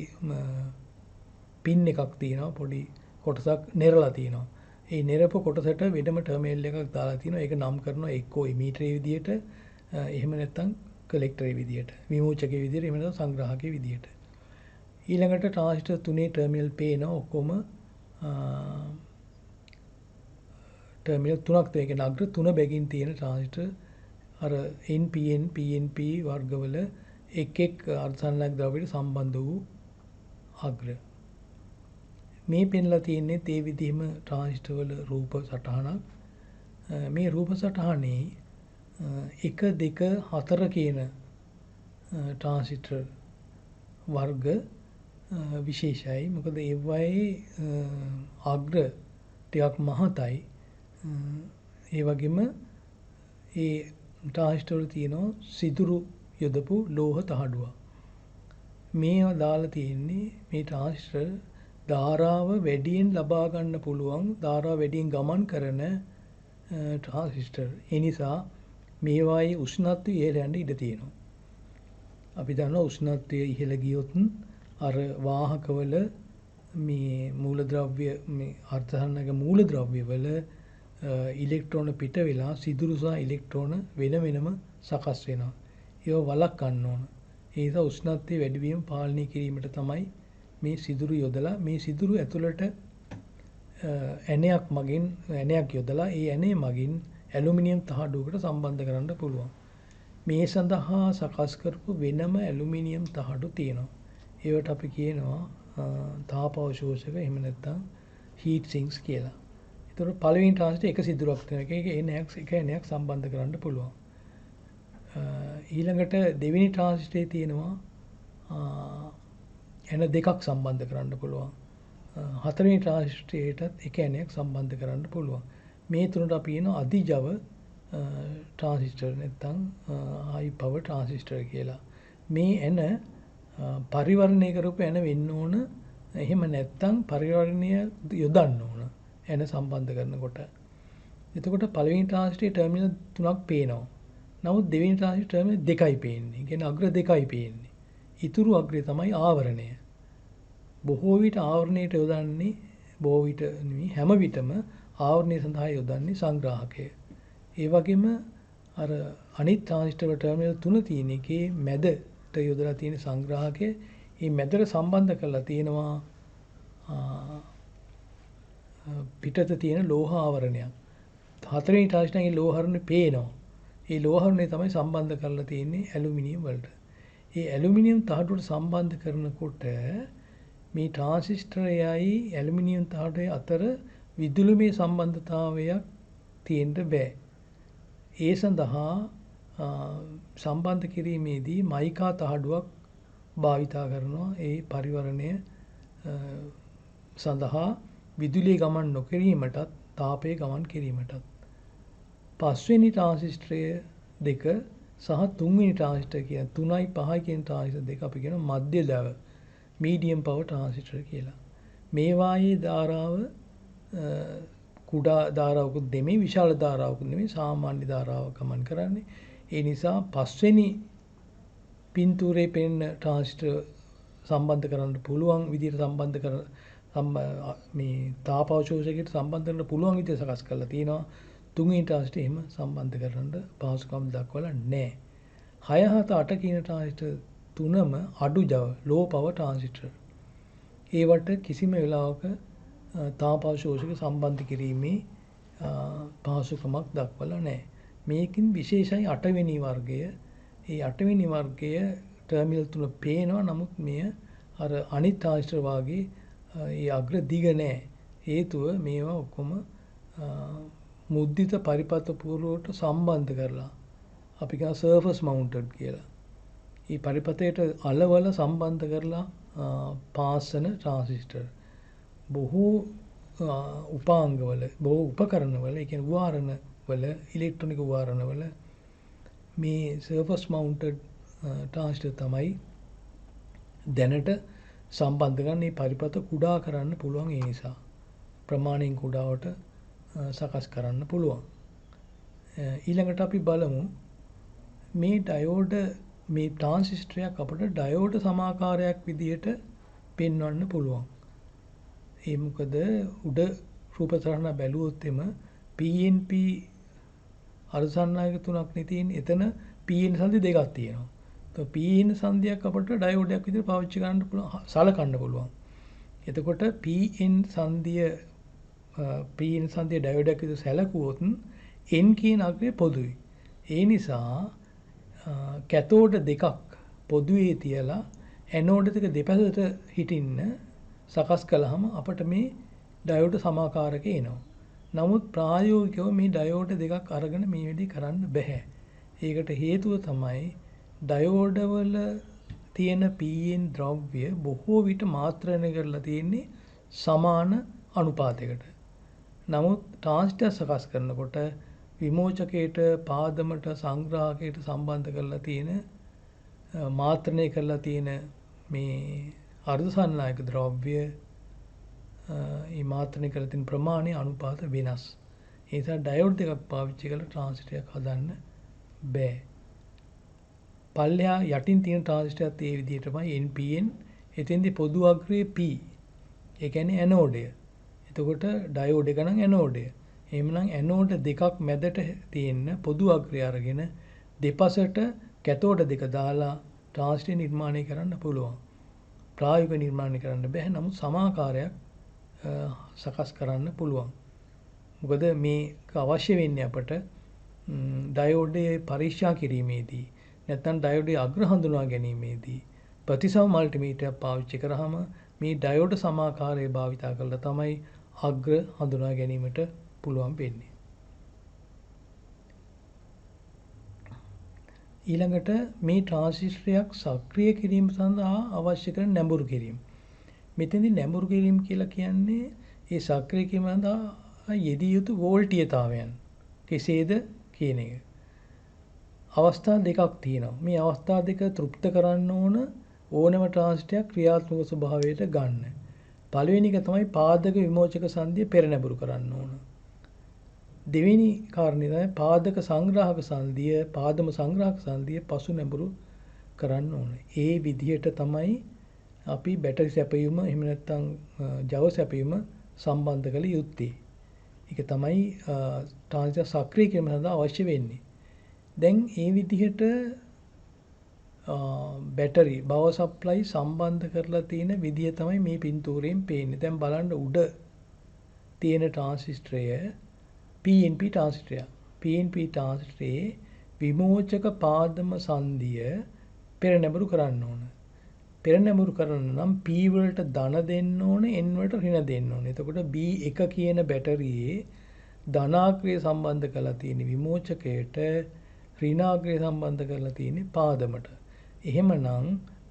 පින් එකක් තියෙනවා. පොඩි කොටසක් නෙරලා තියෙනවා. ඒ නෙරපු කොටසට වෙනම ටර්මිනල් එකක් දාලා තියෙනවා. ඒක නම් කරනවා එක්කෝ ඉමීටරේ විදියට, එහෙම නැත්තම් කලෙක්ටරේ විදියට, විමෝචකයේ විදියට, එහෙම නැත්නම් සංග්‍රාහකයේ විදියට. ඊළඟට ට්‍රාන්සිස්ටර් තුනේ ටර්මිනල් පේනවා. ඔක්කොම ටර්මිනල් තුනක් තියෙන. ඒ කියන්නේ අග්‍ර තුන බැගින් තියෙන ට්‍රාන්සිස්ටර් අර NPN, PNP වර්ගවල එක් එක් අර්ධසන්නායක ද්‍රව්‍යයට සම්බන්ධ වූ අග්‍ර. මේ පෙන්ලා තියෙන්නේ ඒ විදිහම ට්‍රාන්සිස්ටර් වල රූප සටහනක්. මේ රූප සටහනේ 1 2 4 කියන ට්‍රාන්සිස්ටර් වර්ග විශේෂයි. මොකද ඒවයේ අග්‍ර ටිකක් මහතයි. ඒ වගේම ඒ ට්‍රාන්සිස්ටර් වල තියෙනවා සිදුරු යොදපු ලෝහ තහඩුවක්. මේවා දාලා තියෙන්නේ මේ ට්‍රාන්සිස්ටර් ධාරාව වැඩියෙන් ලබා ගන්න පුළුවන්, ධාරාව වැඩියෙන් ගමන් කරන ට්‍රාන්සිස්ටර්. ඒ නිසා මේවායේ උෂ්ණත්වය ඉහළ යන්න ඉඩ තියෙනවා. අපි දන්නවා උෂ්ණත්වය ඉහළ ගියොත් අර වාහකවල මේ මූලද්‍රව්‍ය මේ අර්ධසන්නායක මූලද්‍රව්‍ය වල ඉලෙක්ට්‍රෝන පිට වෙලා සිදුරු සහ ඉලෙක්ට්‍රෝන වෙන වෙනම සකස් වෙනවා. ඒව වළක්වන්න ඕන. ඒ නිසා උෂ්ණත්වය වැඩිවීම පාලනය කිරීමට තමයි මේ සිදුරු යොදලා මේ සිදුරු ඇතුළට ඇණයක් යොදලා ඒ ඇණේ මගින් ඇලුමිනියම් තහඩුවකට සම්බන්ධ කරන්න පුළුවන්. මේ සඳහා සකස් කරපු වෙනම ඇලුමිනියම් තහඩු තියෙනවා. ඒවට අපි කියනවා තාපාවශෝෂක එහෙම නැත්නම් heat sinks කියලා. ඒතකොට පළවෙනි ට්‍රාන්සිස්ටර් එක සිදුරක් තියෙනවා. එක එනයක් සම්බන්ධ කරන්න පුළුවන්. ඊළඟට දෙවෙනි ට්‍රාන්සිස්ටරේ තියෙනවා එන දෙකක් සම්බන්ධ කරන්න පුළුවන්. හතරවෙනි ට්‍රාන්සිස්ටරේටත් එක එනයක් සම්බන්ධ කරන්න පුළුවන්. මේ තුනට අපි කියනවා අධිජව ට්‍රාන්සිස්ටර් නැත්නම් high power ට්‍රාන්සිස්ටර් කියලා. මේ එන පරිවර්ණය කරපු එන වෙන්න ඕන. එහෙම නැත්නම් පරිවර්ණය යොදන්න ඕන. එන සම්බන්ධ කරනකොට. එතකොට පළවෙනි ට්‍රාන්සිස්ටරේ ටර්මිනල් 3ක් පේනවා. නමුත් දෙවෙනි ට්‍රාන්සිස්ටර් ටර්මිනල් 2යි පේන්නේ. කියන්නේ අග්‍ර 2යි පේන්නේ. ඊතුරු අග්‍රය තමයි ආවරණය. බොහෝ විට ආවරණයට යොදන්නේ බොහෝ විට නෙවෙයි හැම විටම ආවරණය සඳහා යොදන්නේ සංග්‍රාහකය. ඒ වගේම අර අනිත් ට්‍රාන්සිස්ටර් ටර්මිනල් 3 තියෙන එකේ මැදට යොදලා තියෙන සංග්‍රාහකය මේ මැදට සම්බන්ධ කරලා තියෙනවා පිටත තියෙන ලෝහ ආවරණයක්. හතරවෙනි ට්‍රාන්සිස්ටරේ ලෝහාරණේ පේනවා. ඒ ලෝහාරණේ තමයි සම්බන්ධ කරලා තියෙන්නේ ඇලුමිනියම් වලට. ඒ ඇලුමිනියම් තහඩුවට සම්බන්ධ කරනකොට මේ ට්‍රාන්සිස්ටරයයි ඇලුමිනියම් තහඩුවේ අතර විදුලිමය සම්බන්ධතාවයක් තියෙන්න බෑ. ඒ සඳහා සම්බන්ධ කිරීමේදී මයිකා තහඩුවක් භාවිතා කරනවා. ඒ පරිවර්ණය සඳහා විදුලිය ගමන් නොකිරීමටත් තාපය ගමන් කිරීමටත්. පස්වෙනි ට්‍රාන්සිස්ටරය දෙක සහ තුන්වෙනි ට්‍රාන්සිස්ටර් කියන 3යි 5යි කියන ට්‍රාන්සිස්ටර් දෙක අපි කියන මධ්‍ය දව මීඩියම් පවර් ට්‍රාන්සිස්ටර් කියලා. මේ වායේ ධාරාව කුඩා ධාරාවකුත් නෙමෙයි විශාල ධාරාවකුත් නෙමෙයි සාමාන්‍ය ධාරාවක් ගමන් කරන්නේ. ඒ නිසා පස්වෙනි පින්තූරේ පෙනෙන ට්‍රාන්සිස්ටර් සම්බන්ධ කරන්න පුළුවන් විදිහට සම්බන්ධ කර මේ තාපාවශෝෂකයට සම්බන්ධ කරන්න පුළුවන් විදිහට සකස් කරලා තියෙනවා. තුන්වෙනි ට්‍රාන්සිස්ටර් එහෙම සම්බන්ධ කරන්න පහසුකම් දක්වලා නැහැ. 6 7 8 කියන ට්‍රාන්සිස්ටර් තුනම අඩු ජව low power ට්‍රාන්සිස්ටර්. ඒවට කිසිම වෙලාවක තාපාවශෝෂක සම්බන්ධ කිරීමේ පහසුකමක් දක්වලා නැහැ. මේකින් විශේෂයි 8 වෙනි වර්ගය. ඒ 8 වෙනි වර්ගය ටර්මිනල් තුන පේනවා. නමුත් මෙය අර අනිත් ට්‍රාන්සිස්ටර් වාගේ ඒ අග්‍ර දිග නැහැ. හේතුව මේවා ඔක්කොම මුද්දිත පරිපත පුරවට සම්බන්ධ කරලා අපි කියන සර්ෆස් මවුන්ටඩ් කියලා. මේ පරිපතයට අලවල සම්බන්ධ කරලා පාසන ට්‍රාන්සිස්ටර්. බොහෝ උපාංගවල බොහෝ උපකරණවල ඒ කියන්නේ උදාහරණවල ඉලෙක්ට්‍රොනික උදාහරණවල මේ සර්ෆස් මවුන්ටඩ් ට්‍රාන්සිස්ටර් තමයි දැනට සම්බන්ධ කරන මේ පරිපත කුඩා කරන්න පුළුවන්. ඒ නිසා ප්‍රමාණයෙන් කුඩාවට සකස් කරන්න පුළුවන්. ඊළඟට අපි බලමු මේ ඩයෝඩ මේ ට්‍රාන්සිස්ටරයක් අපිට ඩයෝඩ සමාකාරයක් විදිහට පෙන්වන්න පුළුවන්. ඒ මොකද උඩ රූප සරණ බැලුවොත් එම PNP අර්ධසන්නායක තුනක් නේ තියෙන්නේ. එතන PN සංදි දෙකක් තියෙනවා. તો PN සංදියක් අපිට ඩයෝඩයක් විදිහට පාවිච්චි කරන්න පුළුවන්, සලකන්න පුළුවන්. එතකොට PN සංදිය ඩයෝඩයක් විදිහට සැලකුවොත් N කියන අග්‍රය පොදුයි. ඒ නිසා කැතෝඩ දෙකක් පොදුවේ තියලා ඇනෝඩ දෙක දෙපැත්තට හිටින්න සකස් කළාම අපිට මේ ඩයෝඩ සමාකාරක එනවා. නමුත් ප්‍රායෝගිකව මේ ඩයෝඩ දෙකක් අරගෙන මේ වැඩේ කරන්න බෑ. ඒකට හේතුව තමයි ඩයෝඩ වල තියෙන PN ද්‍රව්‍ය බොහෝ විට මාත්‍රණය කරලා තියෙන්නේ සමාන අනුපාතයකට. නමුත් ට්‍රාන්සිස්ටර් සකස් කරනකොට විමෝචකයට පාදමට සංග්‍රාහකයට සම්බන්ධ කරලා තියෙන මාත්‍රණය කරලා තියෙන මේ අර්ධසන්නායක ද්‍රව්‍ය මේ මාත්‍රණය කරලා තියෙන ප්‍රමාණය අනුපාත වෙනස්. ඒ නිසා ඩයෝඩ් දෙකක් පාවිච්චි කරලා ට්‍රාන්සිස්ටරයක් හදන්න බෑ. පල්ලෙහා යටින් තියෙන ට්‍රාන්සිස්ටරයත් ඒ විදිහටමයි NPN. එතෙන්දී පොදු අග්‍රය P. ඒ කියන්නේ ඇනෝඩය. එතකොට ඩයෝඩ් එක නම් ඇනෝඩය. එහෙමනම් ඇනෝඩ් දෙකක් මැදට තියෙන පොදු අග්‍රය අරගෙන දෙපසට කැතෝඩ දෙක දාලා ට්‍රාන්සිස්ටර් නිර්මාණය කරන්න පුළුවන්. ප්‍රායෝගික නිර්මාණය කරන්න බෑ. නමුත් සමාකාරයක් සකස් කරන්න පුළුවන්. මොකද මේක අවශ්‍ය වෙන්නේ අපට ඩයෝඩේ පරීක්ෂා කිරීමේදී නැත්නම් ඩයෝඩේ අග්‍ර හඳුනා ගැනීමේදී ප්‍රතිසම මල්ටිමීටරයක් පාවිච්චි කරාම මේ ඩයෝඩ සමාකාරය භාවිතා කරලා තමයි අග්‍ර හඳුනා ගැනීමට පුළුවන් වෙන්නේ. ඊළඟට මේ ට්‍රාන්සිස්ටරයක් සක්‍රිය කිරීම සඳහා අවශ්‍ය කරන නැඹුරු කිරීම. මෙතෙන්දී නැඹුරු කිරීම කියලා කියන්නේ ඒ සක්‍රිය කිරීම සඳහා යෙදිය යුතු වෝල්ටීයතාවයන් කෙසේද කියන එක. අවස්ථා දෙකක් තියෙනවා. මේ අවස්ථා දෙක තෘප්ත කරන්න ඕනම ට්‍රාන්සිස්ටරයක් ක්‍රියාත්මක ස්වභාවයට ගන්න. පළවෙනි එක තමයි පාදක විමෝචක සංදිය පෙර නැඹුරු කරන්න ඕන. දෙවෙනි කාරණේ තමයි පාදක සංග්‍රාහක සංදිය, පාදම සංග්‍රාහක සංදිය පසු නැඹුරු කරන්න ඕන. ඒ විදිහට තමයි අපි බැටරි සැපයුම එහෙම නැත්නම් ජව සැපයුම සම්බන්ධ කළ යුත්තේ. ඒක තමයි ට්‍රාන්සිස්ටර් සක්‍රිය කිරීම සඳහා අවශ්‍ය වෙන්නේ. දැන් මේ විදිහට බැටරි බව සප්ලයි සම්බන්ධ කරලා තියෙන විදිය තමයි මේ පින්තූරයෙන් පේන්නේ. දැන් බලන්න උඩ තියෙන ට්‍රාන්සිස්ටරය PNP ට්‍රාන්සිස්ටරය. PNP ට්‍රාන්සිස්ටරයේ විමෝචක පාදම සංදිය පෙර නැඹුරු කරන්න ඕන. පෙර නැඹුරු කරන්න නම් P වලට ධන දෙන්න ඕනේ, N වලට ඍණ දෙන්න ඕනේ. එතකොට B1 කියන බැටරියේ ධනාග්‍රය සම්බන්ධ කරලා තියෙන විමෝචකයට, ඍණාග්‍රය සම්බන්ධ කරලා තියෙන පාදමට. එහෙමනම්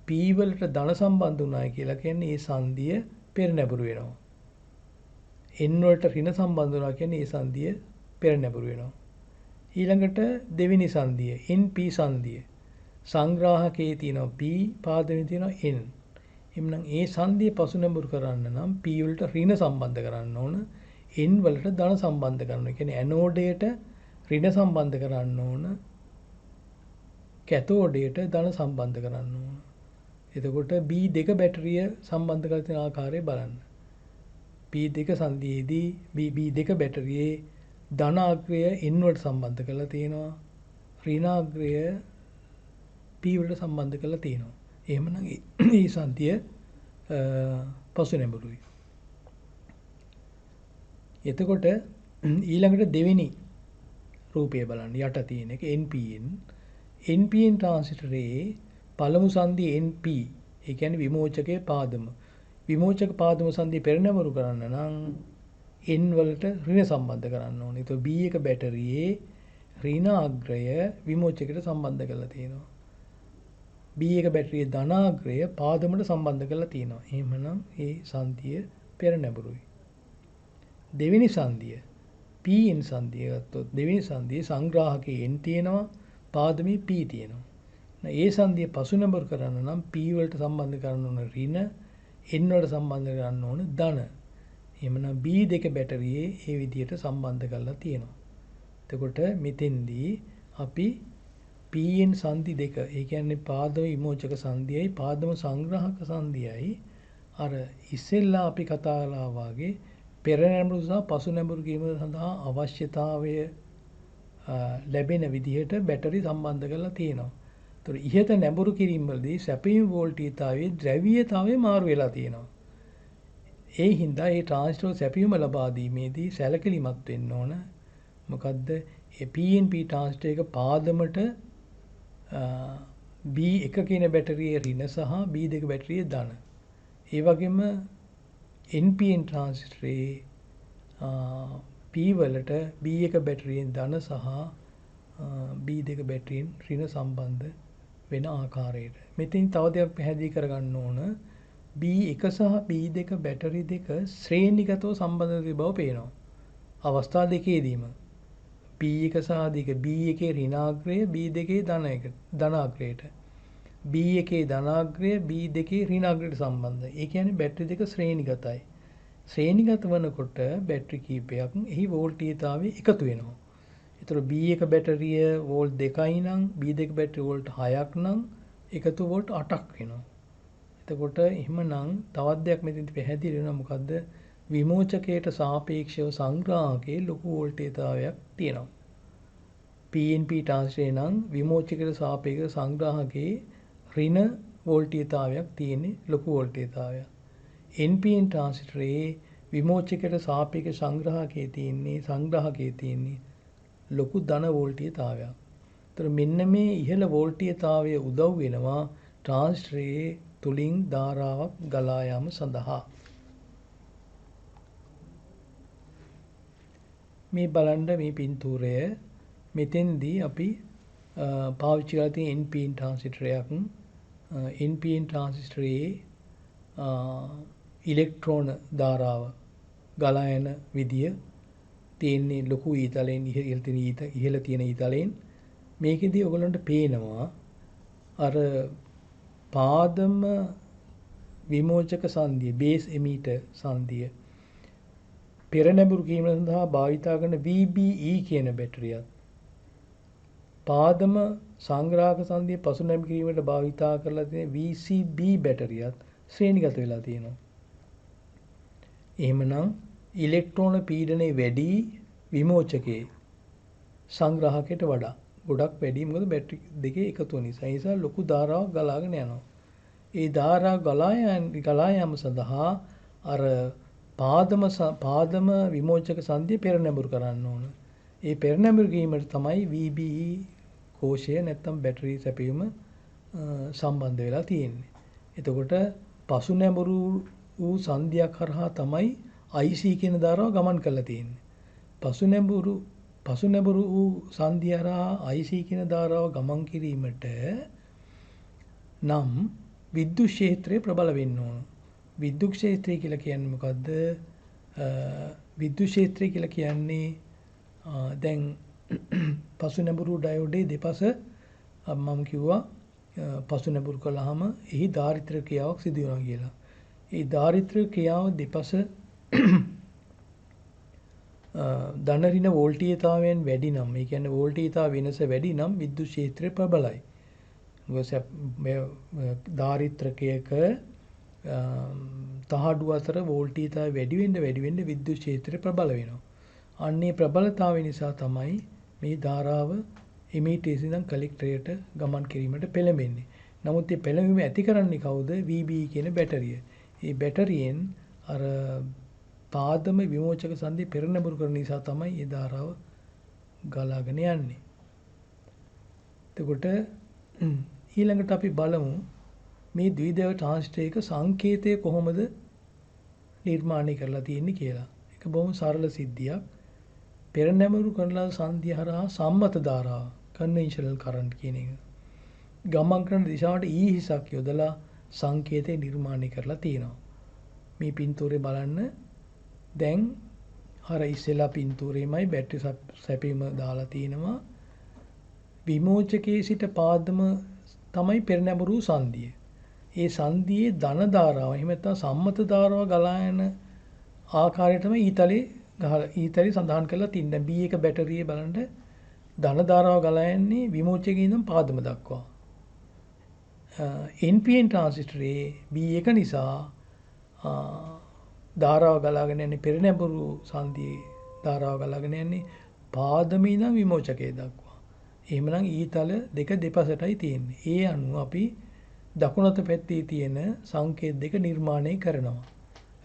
P වලට ධන සම්බන්ධ වුණායි කියලා කියන්නේ ඒ සංදිය පෙර නැඹුරු වෙනවා. N වලට ඍණ සම්බන්ධ වුණා කියන්නේ ඒ සංදිය පෙර නැඹුරු වෙනවා. ඊළඟට දෙවෙනි සංදිය NP සංදිය. සංග්‍රාහකයේ තියෙනවා P, පාදමේ තියෙනවා N. එhmenan ඒ සංදිය පසු නැඹුරු කරන්න නම් P වලට ඍණ සම්බන්ධ කරන්න ඕන, N වලට ධන සම්බන්ධ කරන්න. ඒ කියන්නේ ඇනෝඩයට ඍණ සම්බන්ධ කරන්න ඕන, කැතෝඩයට ධන සම්බන්ධ කරන්න ඕන. එතකොට B2 බැටරිය සම්බන්ධ කර තියෙන ආකාරය බලන්න. P2 සංදියේදී B2 බැටරියේ ධනාග්‍රය N වලට සම්බන්ධ කරලා තියෙනවා, ඍණාග්‍රය P වලට සම්බන්ධ කරලා තියෙනවා. එහෙමනම් මේ සංදිය පසු නැඹුරුයි. එතකොට ඊළඟට දෙවෙනි රූපය බලන්න යට තියෙන එක NPN. NPN ට්‍රාන්සිස්ටරයේ පළමු සංදිය NP, ඒ කියන්නේ විමෝචකයේ පාදම. විමෝචක පාදම සංදිය පෙර නැඹුරු කරන්න නම් N වලට ඍණ සම්බන්ධ කරන්න ඕනේ. ඒතකොට B1 බැටරියේ ඍණාග්‍රය විමෝචකයට සම්බන්ධ කරලා තියෙනවා. B1 බැටරියේ ධනාග්‍රය පාදමට සම්බන්ධ කරලා තියෙනවා. එහෙමනම් ඒ සංදිය පෙර නැඹුරුයි. දෙවෙනි සංදිය PN සංදිය ගත්තොත් දෙවෙනි සංදියේ සංග්‍රාහකයේ N තියෙනවා, පාදමේ P තියෙනවා. ඒ සංදිය පසු නැඹුරු කරන්න නම් P වලට සම්බන්ධ කරන්න ඕන ඍණ, N වලට සම්බන්ධ කරන්න ඕන ධන. එහෙමනම් B2 බැටරියේ ඒ විදිහට සම්බන්ධ කරලා තියෙනවා. එතකොට මෙතෙන්දී අපි PN සංදි දෙක, ඒ කියන්නේ පාදම විමෝචක සංදියයි පාදම සංග්‍රාහක සංදියයි අර ඉස්සෙල්ලා අපි කතා කළා වගේ පෙර නැඹුරු සහ පසු නැඹුරු කිරීම සඳහා අවශ්‍යතාවය ලැබෙන විදිහට බැටරි සම්බන්ධ කරලා තියෙනවා. ඒතර ඉහත නැඹුරු කිරීම වලදී සැපයීම් වෝල්ටීයතාවයේ ද්‍රව්‍යතාවය මාරු වෙලා තියෙනවා. ඒ හින්දා මේ ට්‍රාන්සිස්ටර් සැපයීම ලබා දීමේදී සැලකිලිමත් වෙන්න ඕන. මොකද්ද? ඒ PNP ට්‍රාන්සිස්ටර් එක පාදමට B1 කියන බැටරියේ ඍණ සහ B2 බැටරියේ ධන. ඒ වගේම NPN ට්‍රාන්සිස්ටරේ P වලට B1 බැටරියෙන් ධන සහ B2 බැටරියෙන් ඍණ සම්බන්ධ වෙන ආකාරයට. මෙතෙන් තව දෙයක් පැහැදිලි කරගන්න ඕන. B1 සහ B2 බැටරි දෙක ශ්‍රේණිගතව සම්බන්ධ බව පේනවා. අවස්ථා දෙකේදීම B1 සහ B1 ඍණාග්‍රය B2 ධනාග්‍රයට, B1 ධනාග්‍රය B2 ඍණාග්‍රයට සම්බන්ධයි. ඒ කියන්නේ බැටරි දෙක ශ්‍රේණිගතයි. ශ්‍රේණිගත වනකොට බැටරි කීපයක් එහි වෝල්ටීයතාවය එකතු වෙනවා. ඒතර B1 බැටරිය වෝල්ට් 2යි නම් B2 බැටරිය වෝල්ට් 6ක් නම් එකතු වෝල්ට් 8ක් වෙනවා. එතකොට එහෙමනම් තවත් දෙයක් මෙතෙන්දි පැහැදිලි වෙනවා. මොකද්ද? විමෝචකයට සාපේක්ෂව සංග්‍රාහකයේ ලොකු වෝල්ටේජතාවයක් තියෙනවා. PNP ට්‍රාන්සිස්ටරේ නම් විමෝචකයට සාපේක්ෂව සංග්‍රාහකයේ ඍණ වෝල්ටේජතාවයක් තියෙන ලොකු වෝල්ටේජතාවයක්. NPN ට්‍රාන්සිස්ටරේ විමෝචකයට සාපේක්ෂ සංග්‍රාහකයේ තියෙන්නේ ලොකු ධන වෝල්ටේජතාවයක්. ඒතර මෙන්න මේ ඉහළ වෝල්ටීයතාවය උදව් වෙනවා ට්‍රාන්සිස්ටරයේ තුලින් ධාරාවක් ගලා යාම සඳහා. මේ බලන්න මේ පින්තූරය මෙතෙන්දී අපි පාවිච්චි කරලා තියෙන NPN ට්‍රාන්සිස්ටරයක්. NPN ට්‍රාන්සිස්ටරයේ ඉලෙක්ට්‍රෝන ධාරාව ගලා යන විදිය තියෙන්නේ ලොකු ඊතලෙන් ඉහළ තියෙන ඊතලෙන්. මේකෙදී ඔයගලන්ට පේනවා අර පාදම විමෝචක සංදිය බේස් එමීටර් සංදිය පෙරනැඹුරු කිරීම සඳහා භාවිතා කරන VBE කියන බැටරියත් පාදම සංග්‍රාහක සංදිය පසුනැඹ කිරීමට භාවිතා කරලා තියෙන VCB බැටරියත් ශ්‍රේණිගත වෙලා තියෙනවා. එහෙමනම් ඉලෙක්ට්‍රෝන පීඩනය වැඩි විමෝචකයේ සංග්‍රාහකයට වඩා ගොඩක් වැඩි. මොකද බැටරි දෙකේ එකතු නිසා. ඒ නිසා ලොකු ධාරාවක් ගලාගෙන යනවා. ඒ ධාරාව ගලා යාම සඳහා අර පාදම විමෝචක සංදිය පෙරනැඹුරු කරන්න ඕන. ඒ පෙරනැඹුරු කිරීමට තමයි VBE කෝෂය නැත්තම් බැටරි සැපයීම සම්බන්ධ වෙලා තියෙන්නේ. එතකොට පසුනැඹුරු වූ සංදියක් කරහා තමයි IC කියන ධාරාව ගමන් කරලා තියෙන්නේ. පසුනැඹුරු වූ සංදිය හරහා IC කියන ධාරාව ගමන් කිරීමට නම් විද්‍යුත් ක්ෂේත්‍රය ප්‍රබල වෙන්න ඕන. විද්‍යුත් ක්ෂේත්‍රය කියලා කියන්නේ මොකද්ද? විද්‍යුත් ක්ෂේත්‍රය කියලා කියන්නේ දැන් පසුනැඹුරු ඩයෝඩේ දෙපස මම කිව්වා පසුනැඹුරු කළාම එහි ධාරිත්‍ර ක්‍රියාවක් සිදු වෙනවා කියලා. ඒ ධාරිත්‍ර ක්‍රියාව දෙපස ධන ඍණ වෝල්ටීයතාවයන් වැඩි නම්, ඒ කියන්නේ වෝල්ටීයතාව වෙනස වැඩි නම් විද්‍යුත් ක්ෂේත්‍රය ප්‍රබලයි. ධාරිත්‍රකයක තහඩු අතර වෝල්ටීයතාවය වැඩි වෙන්න විද්‍යුත් ක්ෂේත්‍රය ප්‍රබල වෙනවා. අන්නේ ප්‍රබලතාවය නිසා තමයි මේ ධාරාව එමීටර්ස් ඉඳන් කලෙක්ටරයට ගමන් කිරීමට පෙළඹෙන්නේ. නමුත් මේ පෙළඹීම ඇති කරන්නේ කවුද? VBE කියන බැටරිය. මේ බැටරියෙන් අර පාදම විමෝචක සංදිය පෙරනැඹුරු කරන නිසා තමයි මේ ධාරාව ගලාගෙන යන්නේ. එතකොට ඊළඟට අපි බලමු මේ ද්විදේව ට්‍රාන්සිස්ටරයක සංකේතය කොහොමද නිර්මාණය කරලා තියෙන්නේ කියලා. ඒක බොහොම සරල සිද්ධියක්. පෙරනැඹුරු කරන සංදිය හරහා සම්මත ධාරාව කන්වෙන්ෂනල් කරන්ට් කියන එක ගමන් කරන දිශාවට E හිසක් යොදලා සංකේතය නිර්මාණය කරලා තියෙනවා. මේ පින්තූරේ බලන්න. දැන් අර ඉස්සෙල්ලා පින්තූරේමයි බැටරි සැපීම දාලා තිනවා. විමෝචකයේ සිට පාදම තමයි පෙරනැඹුරු සංදිය. ඒ සංදියේ ධන ධාරාව එහෙම නැත්නම් සම්මත ධාරාව ගලා යන ආකාරය තමයි ඊතලේ සඳහන් කරලා තින්නේ. B1 බැටරියේ බලන්න ධන ධාරාව ගලා යන්නේ විමෝචකයේ ඉඳන් පාදම දක්වා. NPN ට්‍රාන්සිස්ටරයේ B1 නිසා ධාරාව ගලාගෙන යන්නේ පෙරනැඹුරු සංදියේ ධාරාව ගලාගෙන යන්නේ පාදමේ ඉඳන් විමෝචකයේ දක්වා. එහෙමනම් ඊතල දෙක දෙපසටයි තියෙන්නේ. ඒ අනුව අපි දකුණත පැත්තේ තියෙන සංකේත දෙක නිර්මාණය කරනවා.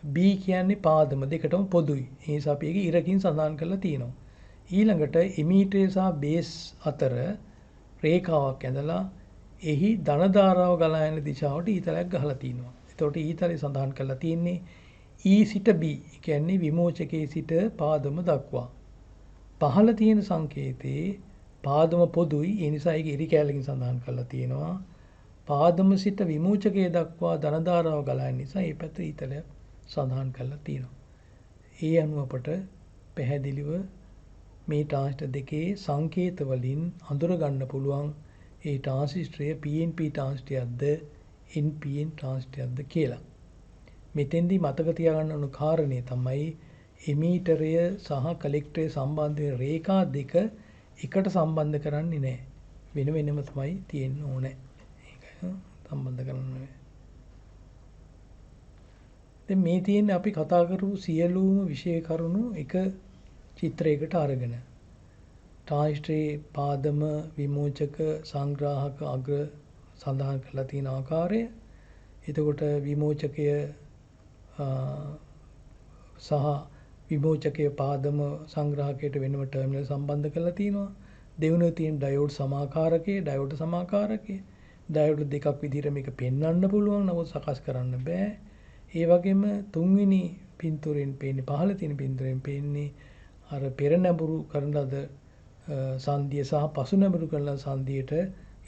B කියන්නේ පාදම දෙකටම පොදුයි. ඒ නිසා අපි ඒක ඉරකින් සඳහන් කරලා තියෙනවා. ඊළඟට එමීටර් සහ බේස් අතර රේඛාවක් ඇඳලා එහි ධන ධාරාව ගලා යන දිශාවට ඊතලයක් ගහලා තිනවා. එතකොට ඊතලේ සඳහන් කරලා තියෙන්නේ E සිට B කියන්නේ විමෝචකයේ සිට පාදම දක්වා. පහළ තියෙන සංකේතේ පාදම පොදුයි. ඒ නිසා ඒක ඉරි කැලකින් සඳහන් කරලා තියෙනවා. පාදම සිට විමෝචකයේ දක්වා ධන ධාරාව ගලා යන නිසා මේ පැත්තේ ඊතලයක් සඳහන් කරලා තියෙනවා. ඒ අනුව අපට පැහැදිලිව මේ ට්‍රාන්සිස්ටර් දෙකේ සංකේත වලින් අඳුර ගන්න පුළුවන් ඒ ට්‍රාන්සිස්ටරය PNP ට්‍රාන්සිස්ටරයක්ද NPN ට්‍රාන්සිස්ටරයක්ද කියලා. මෙතෙන්දී මතක තියාගන්න ඕන කාරණේ තමයි එමීටරය සහ කලෙක්ටරය සම්බන්ධ වෙන රේඛා දෙක එකට සම්බන්ධ කරන්නේ නැහැ. වෙන වෙනම තමයි තියෙන්න ඕනේ. ඒක සම්බන්ධ කරන්න ඕනේ. දැන් මේ තියෙන්නේ අපි කතා කරපු සියලුම විෂය කරුණු එක චිත්‍රයකට අරගෙන. ට්‍රාන්සිස්ටරේ පාදම විමෝචක සංග්‍රාහක අග්‍ර සඳහන් කරලා තියෙන ආකාරය. එතකොට විමෝචකය සහ විමෝචකයේ පාදම සංග්‍රාහකයට වෙනම ටර්මිනල් සම්බන්ධ කරලා තියෙනවා. දෙවෙනුව තියෙන ඩයෝඩ් සමාකාරකය, ඩයෝඩ් සමාකාරකය. ඩයෝඩ් දෙකක් විදිහට මේක පෙන්වන්න පුළුවන්. නමුත් සකස් කරන්න බෑ. ඒ වගේම තුන්වෙනි පින්තූරෙන් පේන්නේ පහළ තියෙන පින්තූරෙන් පේන්නේ අර පෙර නැඹුරු කරන ලද සංදිය සහ පසු නැඹුරු කරන ලද සංදියට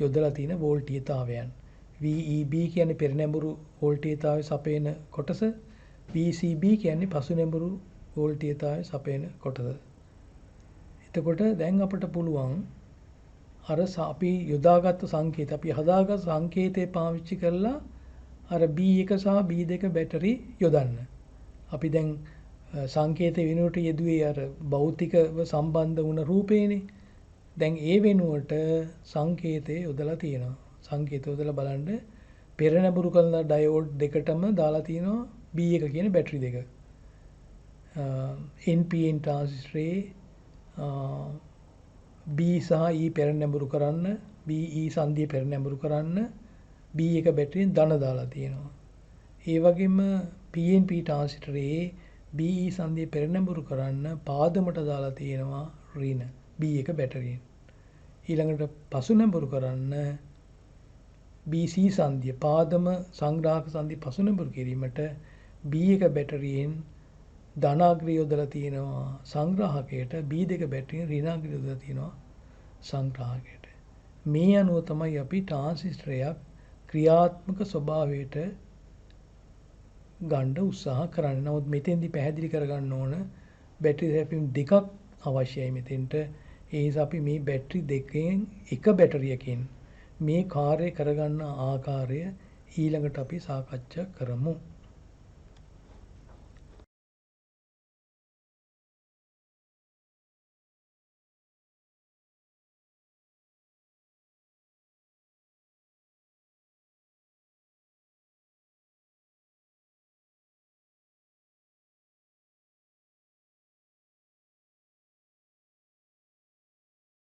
යොදලා තියෙන වෝල්ටීයතාවයන්. VEB කියන්නේ පෙර නැඹුරු වෝල්ටීයතාවය සපයන කොටස. VCB කියන්නේ පසු නැඹුරු වෝල්ටීයතාවය සපයන කොටස. එතකොට දැන් අපිට පුළුවන් අර අපි යොදාගත්තු සංකේත අපි හදාගත් සංකේතය පාවිච්චි කරලා අර B1 සහ B2 බැටරි යොදන්න. අපි දැන් සංකේත වෙනුවට යෙදුවේ අර භෞතිකව සම්බන්ධ වුණ රූපේනේ. දැන් ඒ වෙනුවට සංකේතය යොදලා තියෙනවා. සංකේතය යොදලා බලන්න පෙර නැඹුරු කරන ඩයෝඩ් දෙකටම දාලා තියෙනවා B1 කියන බැටරි දෙක. NPN ට්‍රාන්සිස්ටරේ B සහ E පෙර නැඹුරු කරන්න BE සංදිය පෙර නැඹුරු කරන්න B1 බැටරියෙන් ධන දාලා තියෙනවා. ඒ වගේම PNP ට්‍රාන්සිස්ටරේ BE සංදිය පෙර නැඹුරු කරන්න පාදමට දාලා තියෙනවා ඍණ B1 බැටරියෙන්. ඊළඟට පසු නැඹුරු කරන්න BC සංදිය පාදම සංග්‍රාහක සංදිය පසු නැඹුරු කිරීමට B1 බැටරියෙන් ධනාග්‍රය යොදලා තියෙනවා සංග්‍රාහකයට, B2 බැටරියෙන් ඍණාග්‍රය යොදලා තියෙනවා සංග්‍රාහකයට. මේ අනුව තමයි අපි ට්‍රාන්සිස්ටරයක් ක්‍රියාත්මක ස්වභාවයට ගන්න උත්සාහ කරන්නේ. නමුත් මෙතෙන්දි පැහැදිලි කරගන්න ඕන බැටරි තැපීම් දෙකක් අවශ්‍යයි මෙතෙන්ට. ඒ නිසා අපි මේ බැටරි දෙකෙන් එක බැටරියකින් මේ කාර්යය කරගන්න ආකාරය ඊළඟට අපි සාකච්ඡා කරමු.